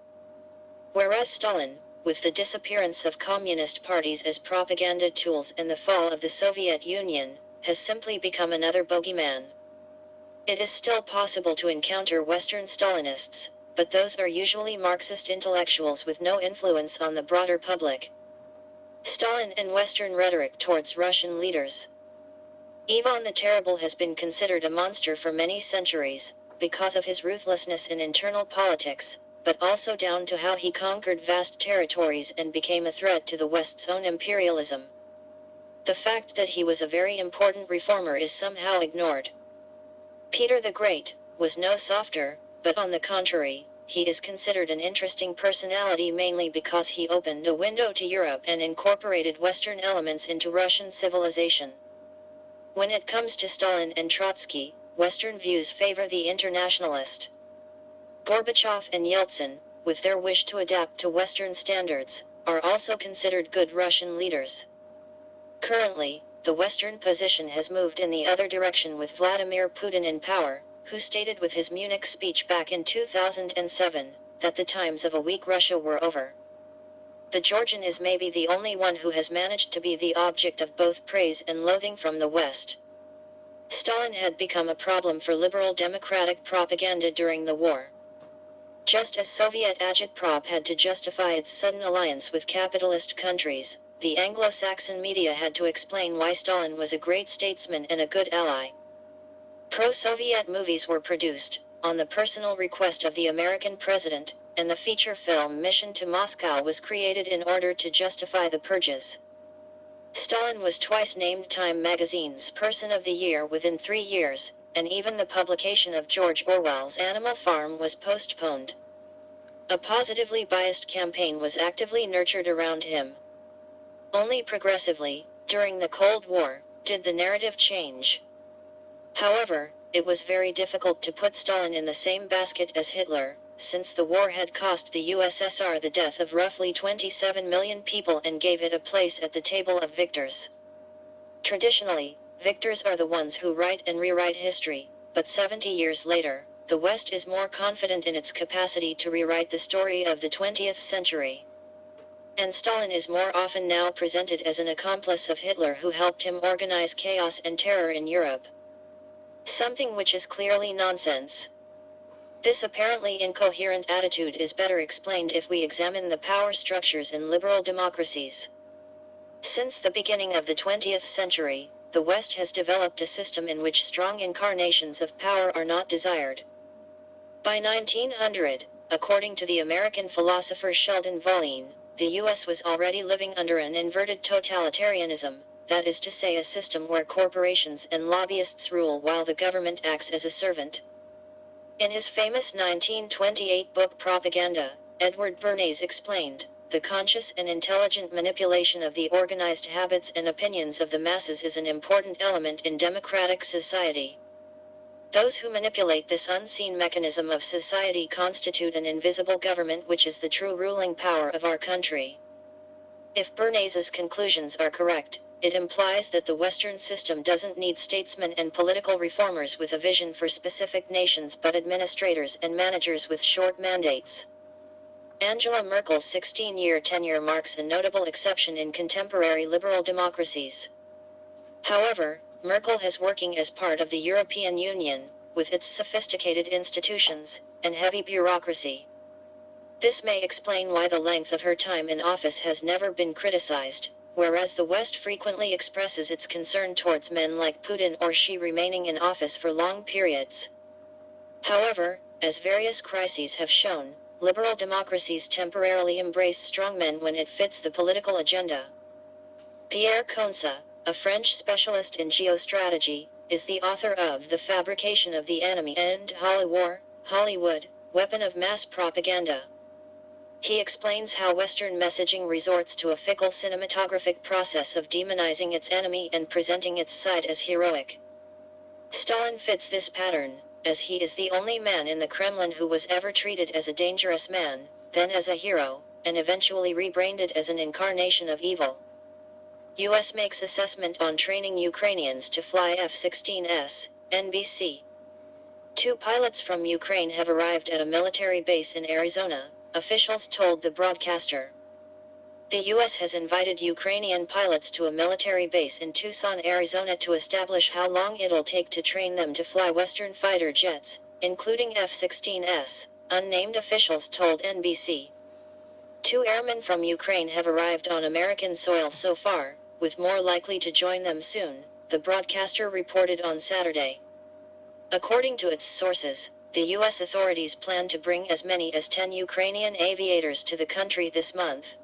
Whereas Stalin, with the disappearance of communist parties as propaganda tools and the fall of the Soviet Union, has simply become another bogeyman. It is still possible to encounter Western Stalinists, but those are usually Marxist intellectuals with no influence on the broader public. Stalin and Western rhetoric towards Russian leaders. Ivan the Terrible has been considered a monster for many centuries, because of his ruthlessness in internal politics, but also down to how he conquered vast territories and became a threat to the West's own imperialism. The fact that he was a very important reformer is somehow ignored. Peter the Great was no softer, but on the contrary, he is considered an interesting personality mainly because he opened a window to Europe and incorporated Western elements into Russian civilization. When it comes to Stalin and Trotsky, Western views favor the internationalist. Gorbachev and Yeltsin, with their wish to adapt to Western standards, are also considered good Russian leaders. Currently, the Western position has moved in the other direction with Vladimir Putin in power, who stated with his Munich speech back in 2007, that the times of a weak Russia were over. The Georgian is maybe the only one who has managed to be the object of both praise and loathing from the West. Stalin had become a problem for liberal democratic propaganda during the war. Just as Soviet agitprop had to justify its sudden alliance with capitalist countries, the Anglo-Saxon media had to explain why Stalin was a great statesman and a good ally. Pro-Soviet movies were produced, on the personal request of the American president, and the feature film Mission to Moscow was created in order to justify the purges. Stalin was twice named Time magazine's Person of the Year within 3 years, and even the publication of George Orwell's Animal Farm was postponed. A positively biased campaign was actively nurtured around him. Only progressively, during the Cold War, did the narrative change. However, it was very difficult to put Stalin in the same basket as Hitler, since the war had cost the USSR the death of roughly 27 million people and gave it a place at the table of victors. Traditionally, victors are the ones who write and rewrite history, but 70 years later, the West is more confident in its capacity to rewrite the story of the 20th century. And Stalin is more often now presented as an accomplice of Hitler who helped him organize chaos and terror in Europe. Something which is clearly nonsense. This apparently incoherent attitude is better explained if we examine the power structures in liberal democracies. Since the beginning of the 20th century, the West has developed a system in which strong incarnations of power are not desired. By 1900, according to the American philosopher Sheldon Volin, the U.S. was already living under an inverted totalitarianism, that is to say a system where corporations and lobbyists rule while the government acts as a servant. In his famous 1928 book Propaganda, Edward Bernays explained, the conscious and intelligent manipulation of the organized habits and opinions of the masses is an important element in democratic society. Those who manipulate this unseen mechanism of society constitute an invisible government which is the true ruling power of our country. If Bernays' conclusions are correct, it implies that the Western system doesn't need statesmen and political reformers with a vision for specific nations but administrators and managers with short mandates. Angela Merkel's 16-year tenure marks a notable exception in contemporary liberal democracies. However, Merkel is working as part of the European Union, with its sophisticated institutions and heavy bureaucracy. This may explain why the length of her time in office has never been criticized, whereas the West frequently expresses its concern towards men like Putin or Xi remaining in office for long periods. However, as various crises have shown, liberal democracies temporarily embrace strongmen when it fits the political agenda. Pierre Consa, a French specialist in geostrategy, is the author of The Fabrication of the Enemy and Hollywood, Weapon of Mass Propaganda. He explains how Western messaging resorts to a fickle cinematographic process of demonizing its enemy and presenting its side as heroic. Stalin fits this pattern, as he is the only man in the Kremlin who was ever treated as a dangerous man, then as a hero, and eventually rebranded as an incarnation of evil. U.S. makes assessment on training Ukrainians to fly F-16s, NBC. 2 pilots from Ukraine have arrived at a military base in Arizona, officials told the broadcaster. The U.S. has invited Ukrainian pilots to a military base in Tucson, Arizona to establish how long it'll take to train them to fly Western fighter jets, including F-16s, unnamed officials told NBC. 2 airmen from Ukraine have arrived on American soil so far, with more likely to join them soon, the broadcaster reported on Saturday. According to its sources, the U.S. authorities plan to bring as many as 10 Ukrainian aviators to the country this month.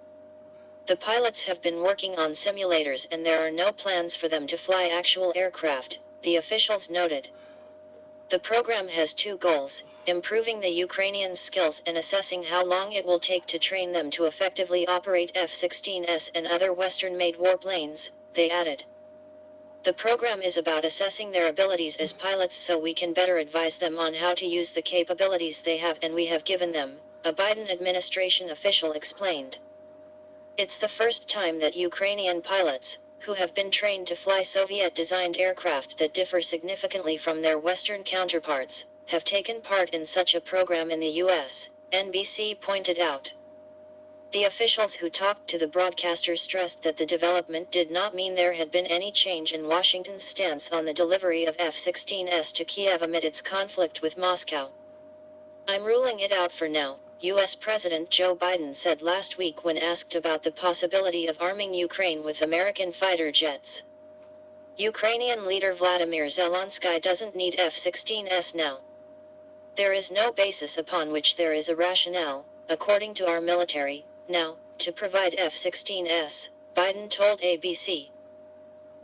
The pilots have been working on simulators and there are no plans for them to fly actual aircraft, the officials noted. The program has 2 goals: improving the Ukrainians' skills and assessing how long it will take to train them to effectively operate F-16s and other Western-made warplanes, they added. The program is about assessing their abilities as pilots so we can better advise them on how to use the capabilities they have and we have given them, a Biden administration official explained. It's the first time that Ukrainian pilots, who have been trained to fly Soviet-designed aircraft that differ significantly from their Western counterparts, have taken part in such a program in the U.S., NBC pointed out. The officials who talked to the broadcaster stressed that the development did not mean there had been any change in Washington's stance on the delivery of F-16s to Kiev amid its conflict with Moscow. "I'm ruling it out for now," U.S. President Joe Biden said last week when asked about the possibility of arming Ukraine with American fighter jets. Ukrainian leader Vladimir Zelensky doesn't need F-16s now. "There is no basis upon which there is a rationale, according to our military, now, to provide F-16s, Biden told ABC.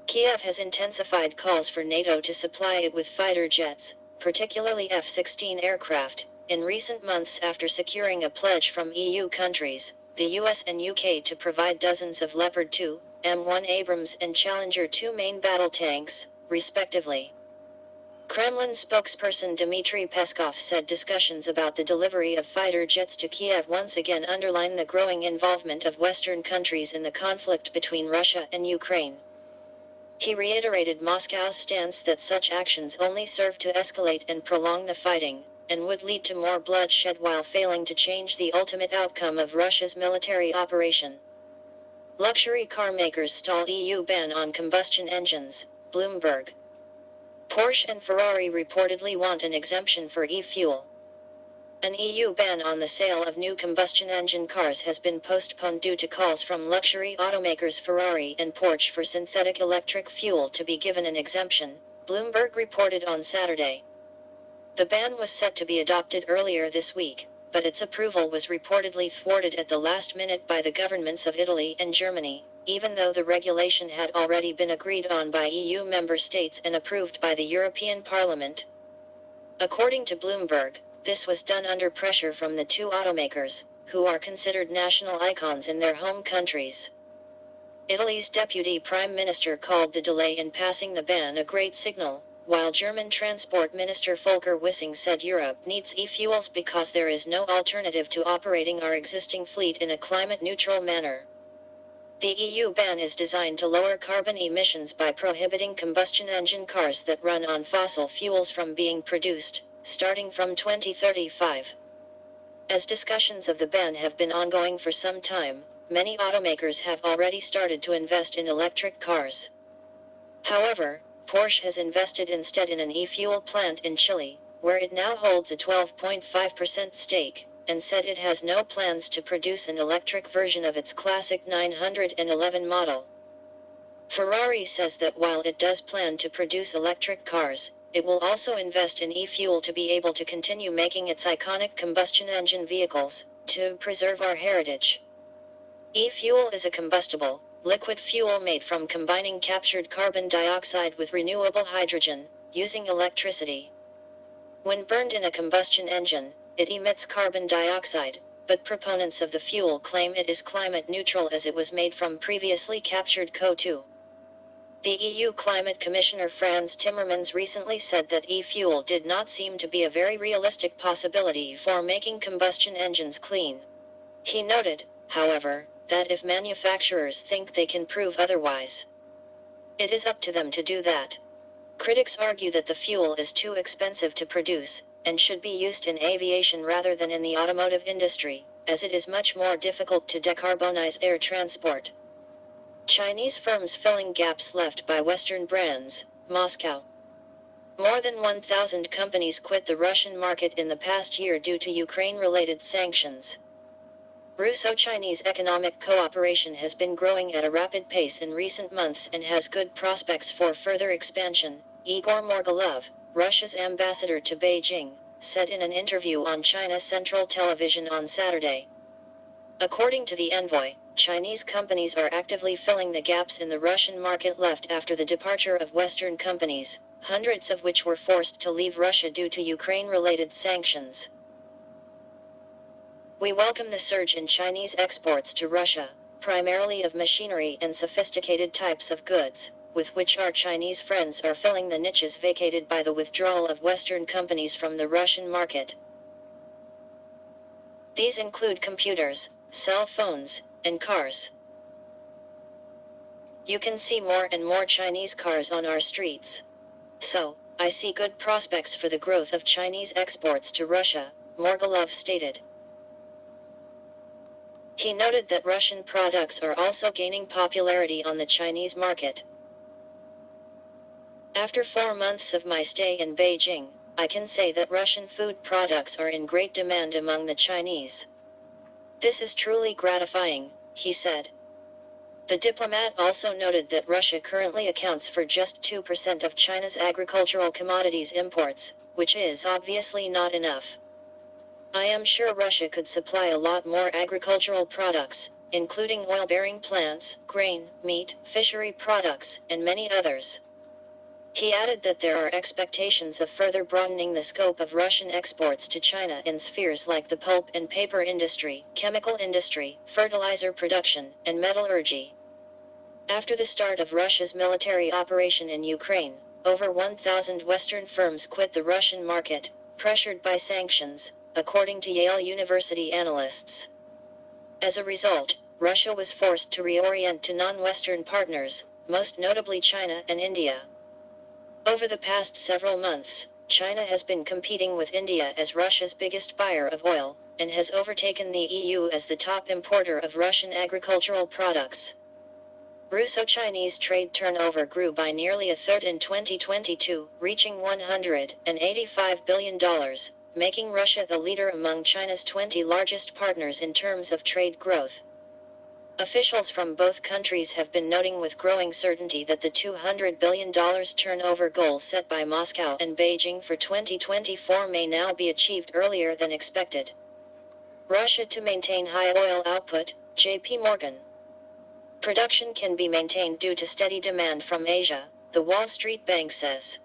Kiev has intensified calls for NATO to supply it with fighter jets, particularly F-16 aircraft, in recent months after securing a pledge from EU countries, the US and UK, to provide dozens of Leopard 2, M1 Abrams and Challenger 2 main battle tanks, respectively. Kremlin spokesperson Dmitry Peskov said discussions about the delivery of fighter jets to Kiev once again underline the growing involvement of Western countries in the conflict between Russia and Ukraine. He reiterated Moscow's stance that such actions only serve to escalate and prolong the fighting, and would lead to more bloodshed while failing to change the ultimate outcome of Russia's military operation. Luxury car makers stall EU ban on combustion engines, Bloomberg. Porsche and Ferrari reportedly want an exemption for e-fuel. An EU ban on the sale of new combustion engine cars has been postponed due to calls from luxury automakers Ferrari and Porsche for synthetic electric fuel to be given an exemption, Bloomberg reported on Saturday. The ban was set to be adopted earlier this week, but its approval was reportedly thwarted at the last minute by the governments of Italy and Germany, even though the regulation had already been agreed on by EU member states and approved by the European Parliament. According to Bloomberg, this was done under pressure from the 2 automakers, who are considered national icons in their home countries. Italy's deputy prime minister called the delay in passing the ban a great signal, while German Transport Minister Volker Wissing said Europe needs e-fuels because there is no alternative to operating our existing fleet in a climate-neutral manner. The EU ban is designed to lower carbon emissions by prohibiting combustion engine cars that run on fossil fuels from being produced, starting from 2035. As discussions of the ban have been ongoing for some time, many automakers have already started to invest in electric cars. However, Porsche has invested instead in an e-fuel plant in Chile, where it now holds a 12.5% stake, and said it has no plans to produce an electric version of its classic 911 model. Ferrari says that while it does plan to produce electric cars, it will also invest in e-fuel to be able to continue making its iconic combustion engine vehicles, to preserve our heritage. E-fuel is a combustible, liquid fuel made from combining captured carbon dioxide with renewable hydrogen, using electricity. When burned in a combustion engine, it emits carbon dioxide, but proponents of the fuel claim it is climate neutral as it was made from previously captured CO2. The EU Climate Commissioner Frans Timmermans recently said that e-fuel did not seem to be a very realistic possibility for making combustion engines clean. He noted, however, that if manufacturers think they can prove otherwise, it is up to them to do that. Critics argue that the fuel is too expensive to produce, and should be used in aviation rather than in the automotive industry, as it is much more difficult to decarbonize air transport. Chinese firms filling gaps left by Western brands. Moscow. More than 1,000 companies quit the Russian market in the past year due to Ukraine-related sanctions. Russo-Chinese economic cooperation has been growing at a rapid pace in recent months and has good prospects for further expansion, Igor Morgulov, Russia's ambassador to Beijing, said in an interview on China Central Television on Saturday. According to the envoy, Chinese companies are actively filling the gaps in the Russian market left after the departure of Western companies, hundreds of which were forced to leave Russia due to Ukraine-related sanctions. We welcome the surge in Chinese exports to Russia, primarily of machinery and sophisticated types of goods, with which our Chinese friends are filling the niches vacated by the withdrawal of Western companies from the Russian market. These include computers, cell phones, and cars. You can see more and more Chinese cars on our streets. So, I see good prospects for the growth of Chinese exports to Russia, Morgulov stated. He noted that Russian products are also gaining popularity on the Chinese market. After 4 months of my stay in Beijing, I can say that Russian food products are in great demand among the Chinese. This is truly gratifying, he said. The diplomat also noted that Russia currently accounts for just 2% of China's agricultural commodities imports, which is obviously not enough. I am sure Russia could supply a lot more agricultural products, including oil-bearing plants, grain, meat, fishery products, and many others. He added that there are expectations of further broadening the scope of Russian exports to China in spheres like the pulp and paper industry, chemical industry, fertilizer production, and metallurgy. After the start of Russia's military operation in Ukraine, over 1,000 Western firms quit the Russian market, pressured by sanctions, according to Yale University analysts. As a result, Russia was forced to reorient to non-Western partners, most notably China and India. Over the past several months, China has been competing with India as Russia's biggest buyer of oil, and has overtaken the EU as the top importer of Russian agricultural products. Russo-Chinese trade turnover grew by nearly a third in 2022, reaching $185 billion, making Russia the leader among China's 20 largest partners in terms of trade growth. Officials from both countries have been noting with growing certainty that the $200 billion turnover goal set by Moscow and Beijing for 2024 may now be achieved earlier than expected. Russia to maintain high oil output, J.P. Morgan. Production can be maintained due to steady demand from Asia, the Wall Street Bank says.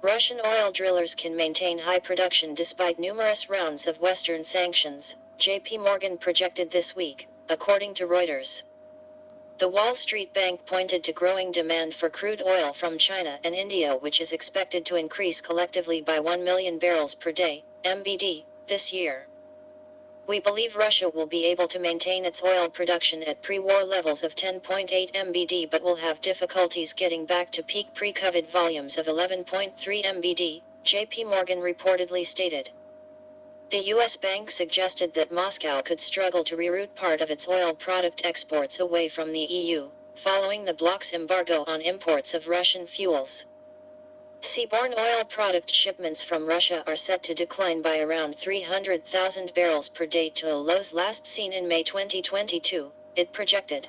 Russian oil drillers can maintain high production despite numerous rounds of Western sanctions, J.P. Morgan projected this week, according to Reuters. The Wall Street Bank pointed to growing demand for crude oil from China and India, which is expected to increase collectively by 1 million barrels per day, MBD, this year. We believe Russia will be able to maintain its oil production at pre-war levels of 10.8 MBD but will have difficulties getting back to peak pre-COVID volumes of 11.3 MBD, J.P. Morgan reportedly stated. The U.S. bank suggested that Moscow could struggle to reroute part of its oil product exports away from the EU, following the bloc's embargo on imports of Russian fuels. Seaborne oil product shipments from Russia are set to decline by around 300,000 barrels per day to lows last seen in May 2022, it projected.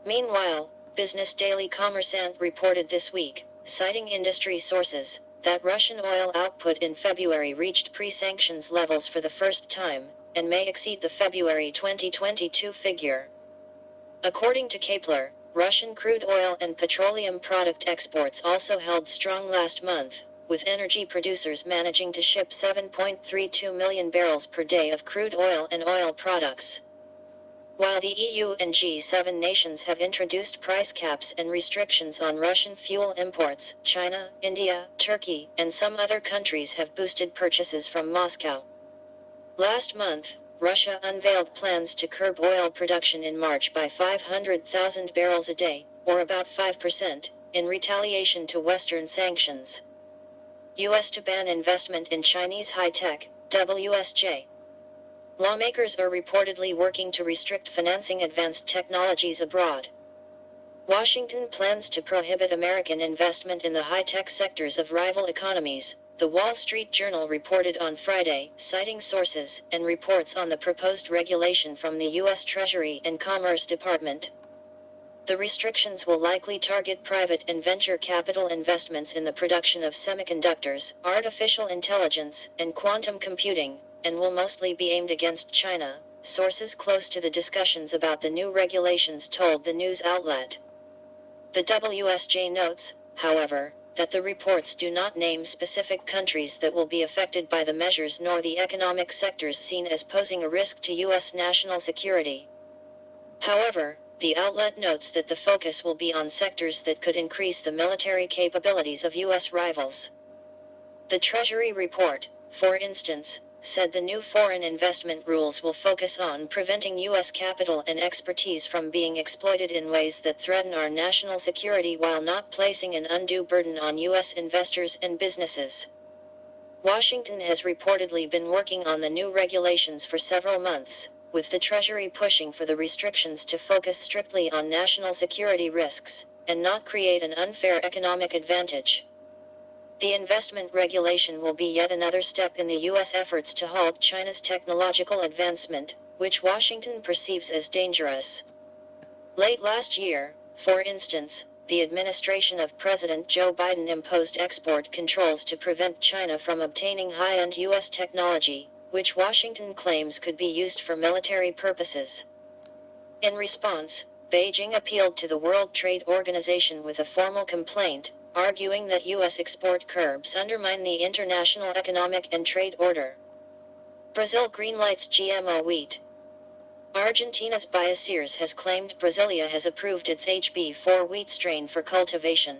Meanwhile, Business Daily Commerçant reported this week, citing industry sources, that Russian oil output in February reached pre-sanctions levels for the first time, and may exceed the February 2022 figure. According to Kepler, Russian crude oil and petroleum product exports also held strong last month, with energy producers managing to ship 7.32 million barrels per day of crude oil and oil products. While the EU and G7 nations have introduced price caps and restrictions on Russian fuel imports, China, India, Turkey, and some other countries have boosted purchases from Moscow. Last month, Russia unveiled plans to curb oil production in March by 500,000 barrels a day, or about 5%, in retaliation to Western sanctions. U.S. to ban investment in Chinese high-tech, WSJ. Lawmakers are reportedly working to restrict financing advanced technologies abroad. Washington plans to prohibit American investment in the high-tech sectors of rival economies, the Wall Street Journal reported on Friday, citing sources and reports on the proposed regulation from the U.S. Treasury and Commerce Department. The restrictions will likely target private and venture capital investments in the production of semiconductors, artificial intelligence, and quantum computing, and will mostly be aimed against China, sources close to the discussions about the new regulations told the news outlet. The WSJ notes, however, that the reports do not name specific countries that will be affected by the measures nor the economic sectors seen as posing a risk to U.S. national security. However, the outlet notes that the focus will be on sectors that could increase the military capabilities of U.S. rivals. The Treasury report, for instance, said the new foreign investment rules will focus on preventing U.S. capital and expertise from being exploited in ways that threaten our national security while not placing an undue burden on U.S. investors and businesses. Washington has reportedly been working on the new regulations for several months, with the Treasury pushing for the restrictions to focus strictly on national security risks, and not create an unfair economic advantage. The investment regulation will be yet another step in the U.S. efforts to halt China's technological advancement, which Washington perceives as dangerous. Late last year, for instance, the administration of President Joe Biden imposed export controls to prevent China from obtaining high-end U.S. technology, which Washington claims could be used for military purposes. In response, Beijing appealed to the World Trade Organization with a formal complaint, arguing that U.S. export curbs undermine the international economic and trade order. Brazil greenlights GMO wheat. Argentina's Bioceres has claimed Brasilia has approved its HB4 wheat strain for cultivation.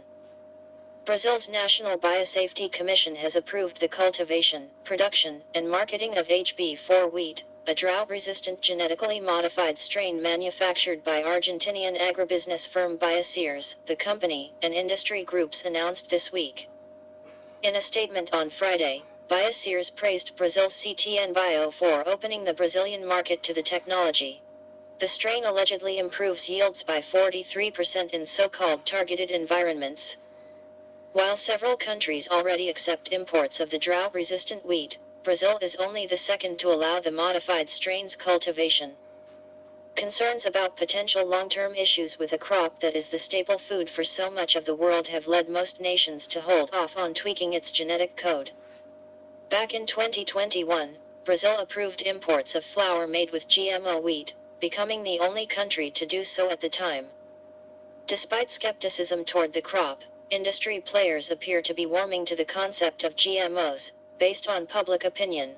Brazil's National Biosafety Commission has approved the cultivation, production, and marketing of HB4 wheat, a drought-resistant genetically modified strain manufactured by Argentinian agribusiness firm Bioceres, the company and industry groups announced this week. In a statement on Friday, Bioceres praised Brazil's CTN Bio for opening the Brazilian market to the technology. The strain allegedly improves yields by 43% in so-called targeted environments. While several countries already accept imports of the drought-resistant wheat, Brazil is only the second to allow the modified strain's cultivation. Concerns about potential long-term issues with a crop that is the staple food for so much of the world have led most nations to hold off on tweaking its genetic code. Back in 2021, Brazil approved imports of flour made with GMO wheat, becoming the only country to do so at the time. Despite skepticism toward the crop, industry players appear to be warming to the concept of GMOs, based on public opinion.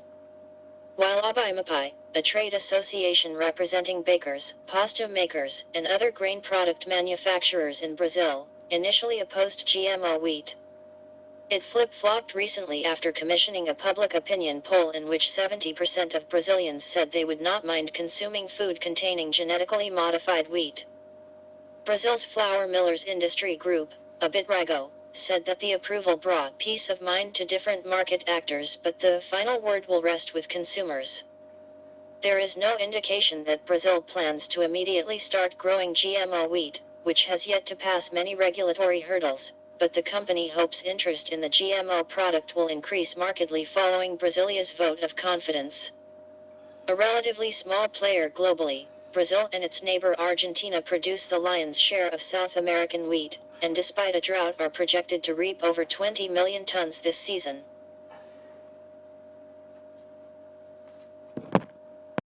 While ABIMAPI, a trade association representing bakers, pasta makers, and other grain product manufacturers in Brazil, initially opposed GMO wheat. It flip-flopped recently after commissioning a public opinion poll in which 70% of Brazilians said they would not mind consuming food containing genetically modified wheat. Brazil's flour millers industry group, Abitrago, said that the approval brought peace of mind to different market actors, but the final word will rest with consumers. There is no indication that Brazil plans to immediately start growing GMO wheat, which has yet to pass many regulatory hurdles, but the company hopes interest in the GMO product will increase markedly following Brasilia's vote of confidence. A relatively small player globally, Brazil and its neighbor Argentina produce the lion's share of South American wheat, and despite a drought are projected to reap over 20 million tons this season.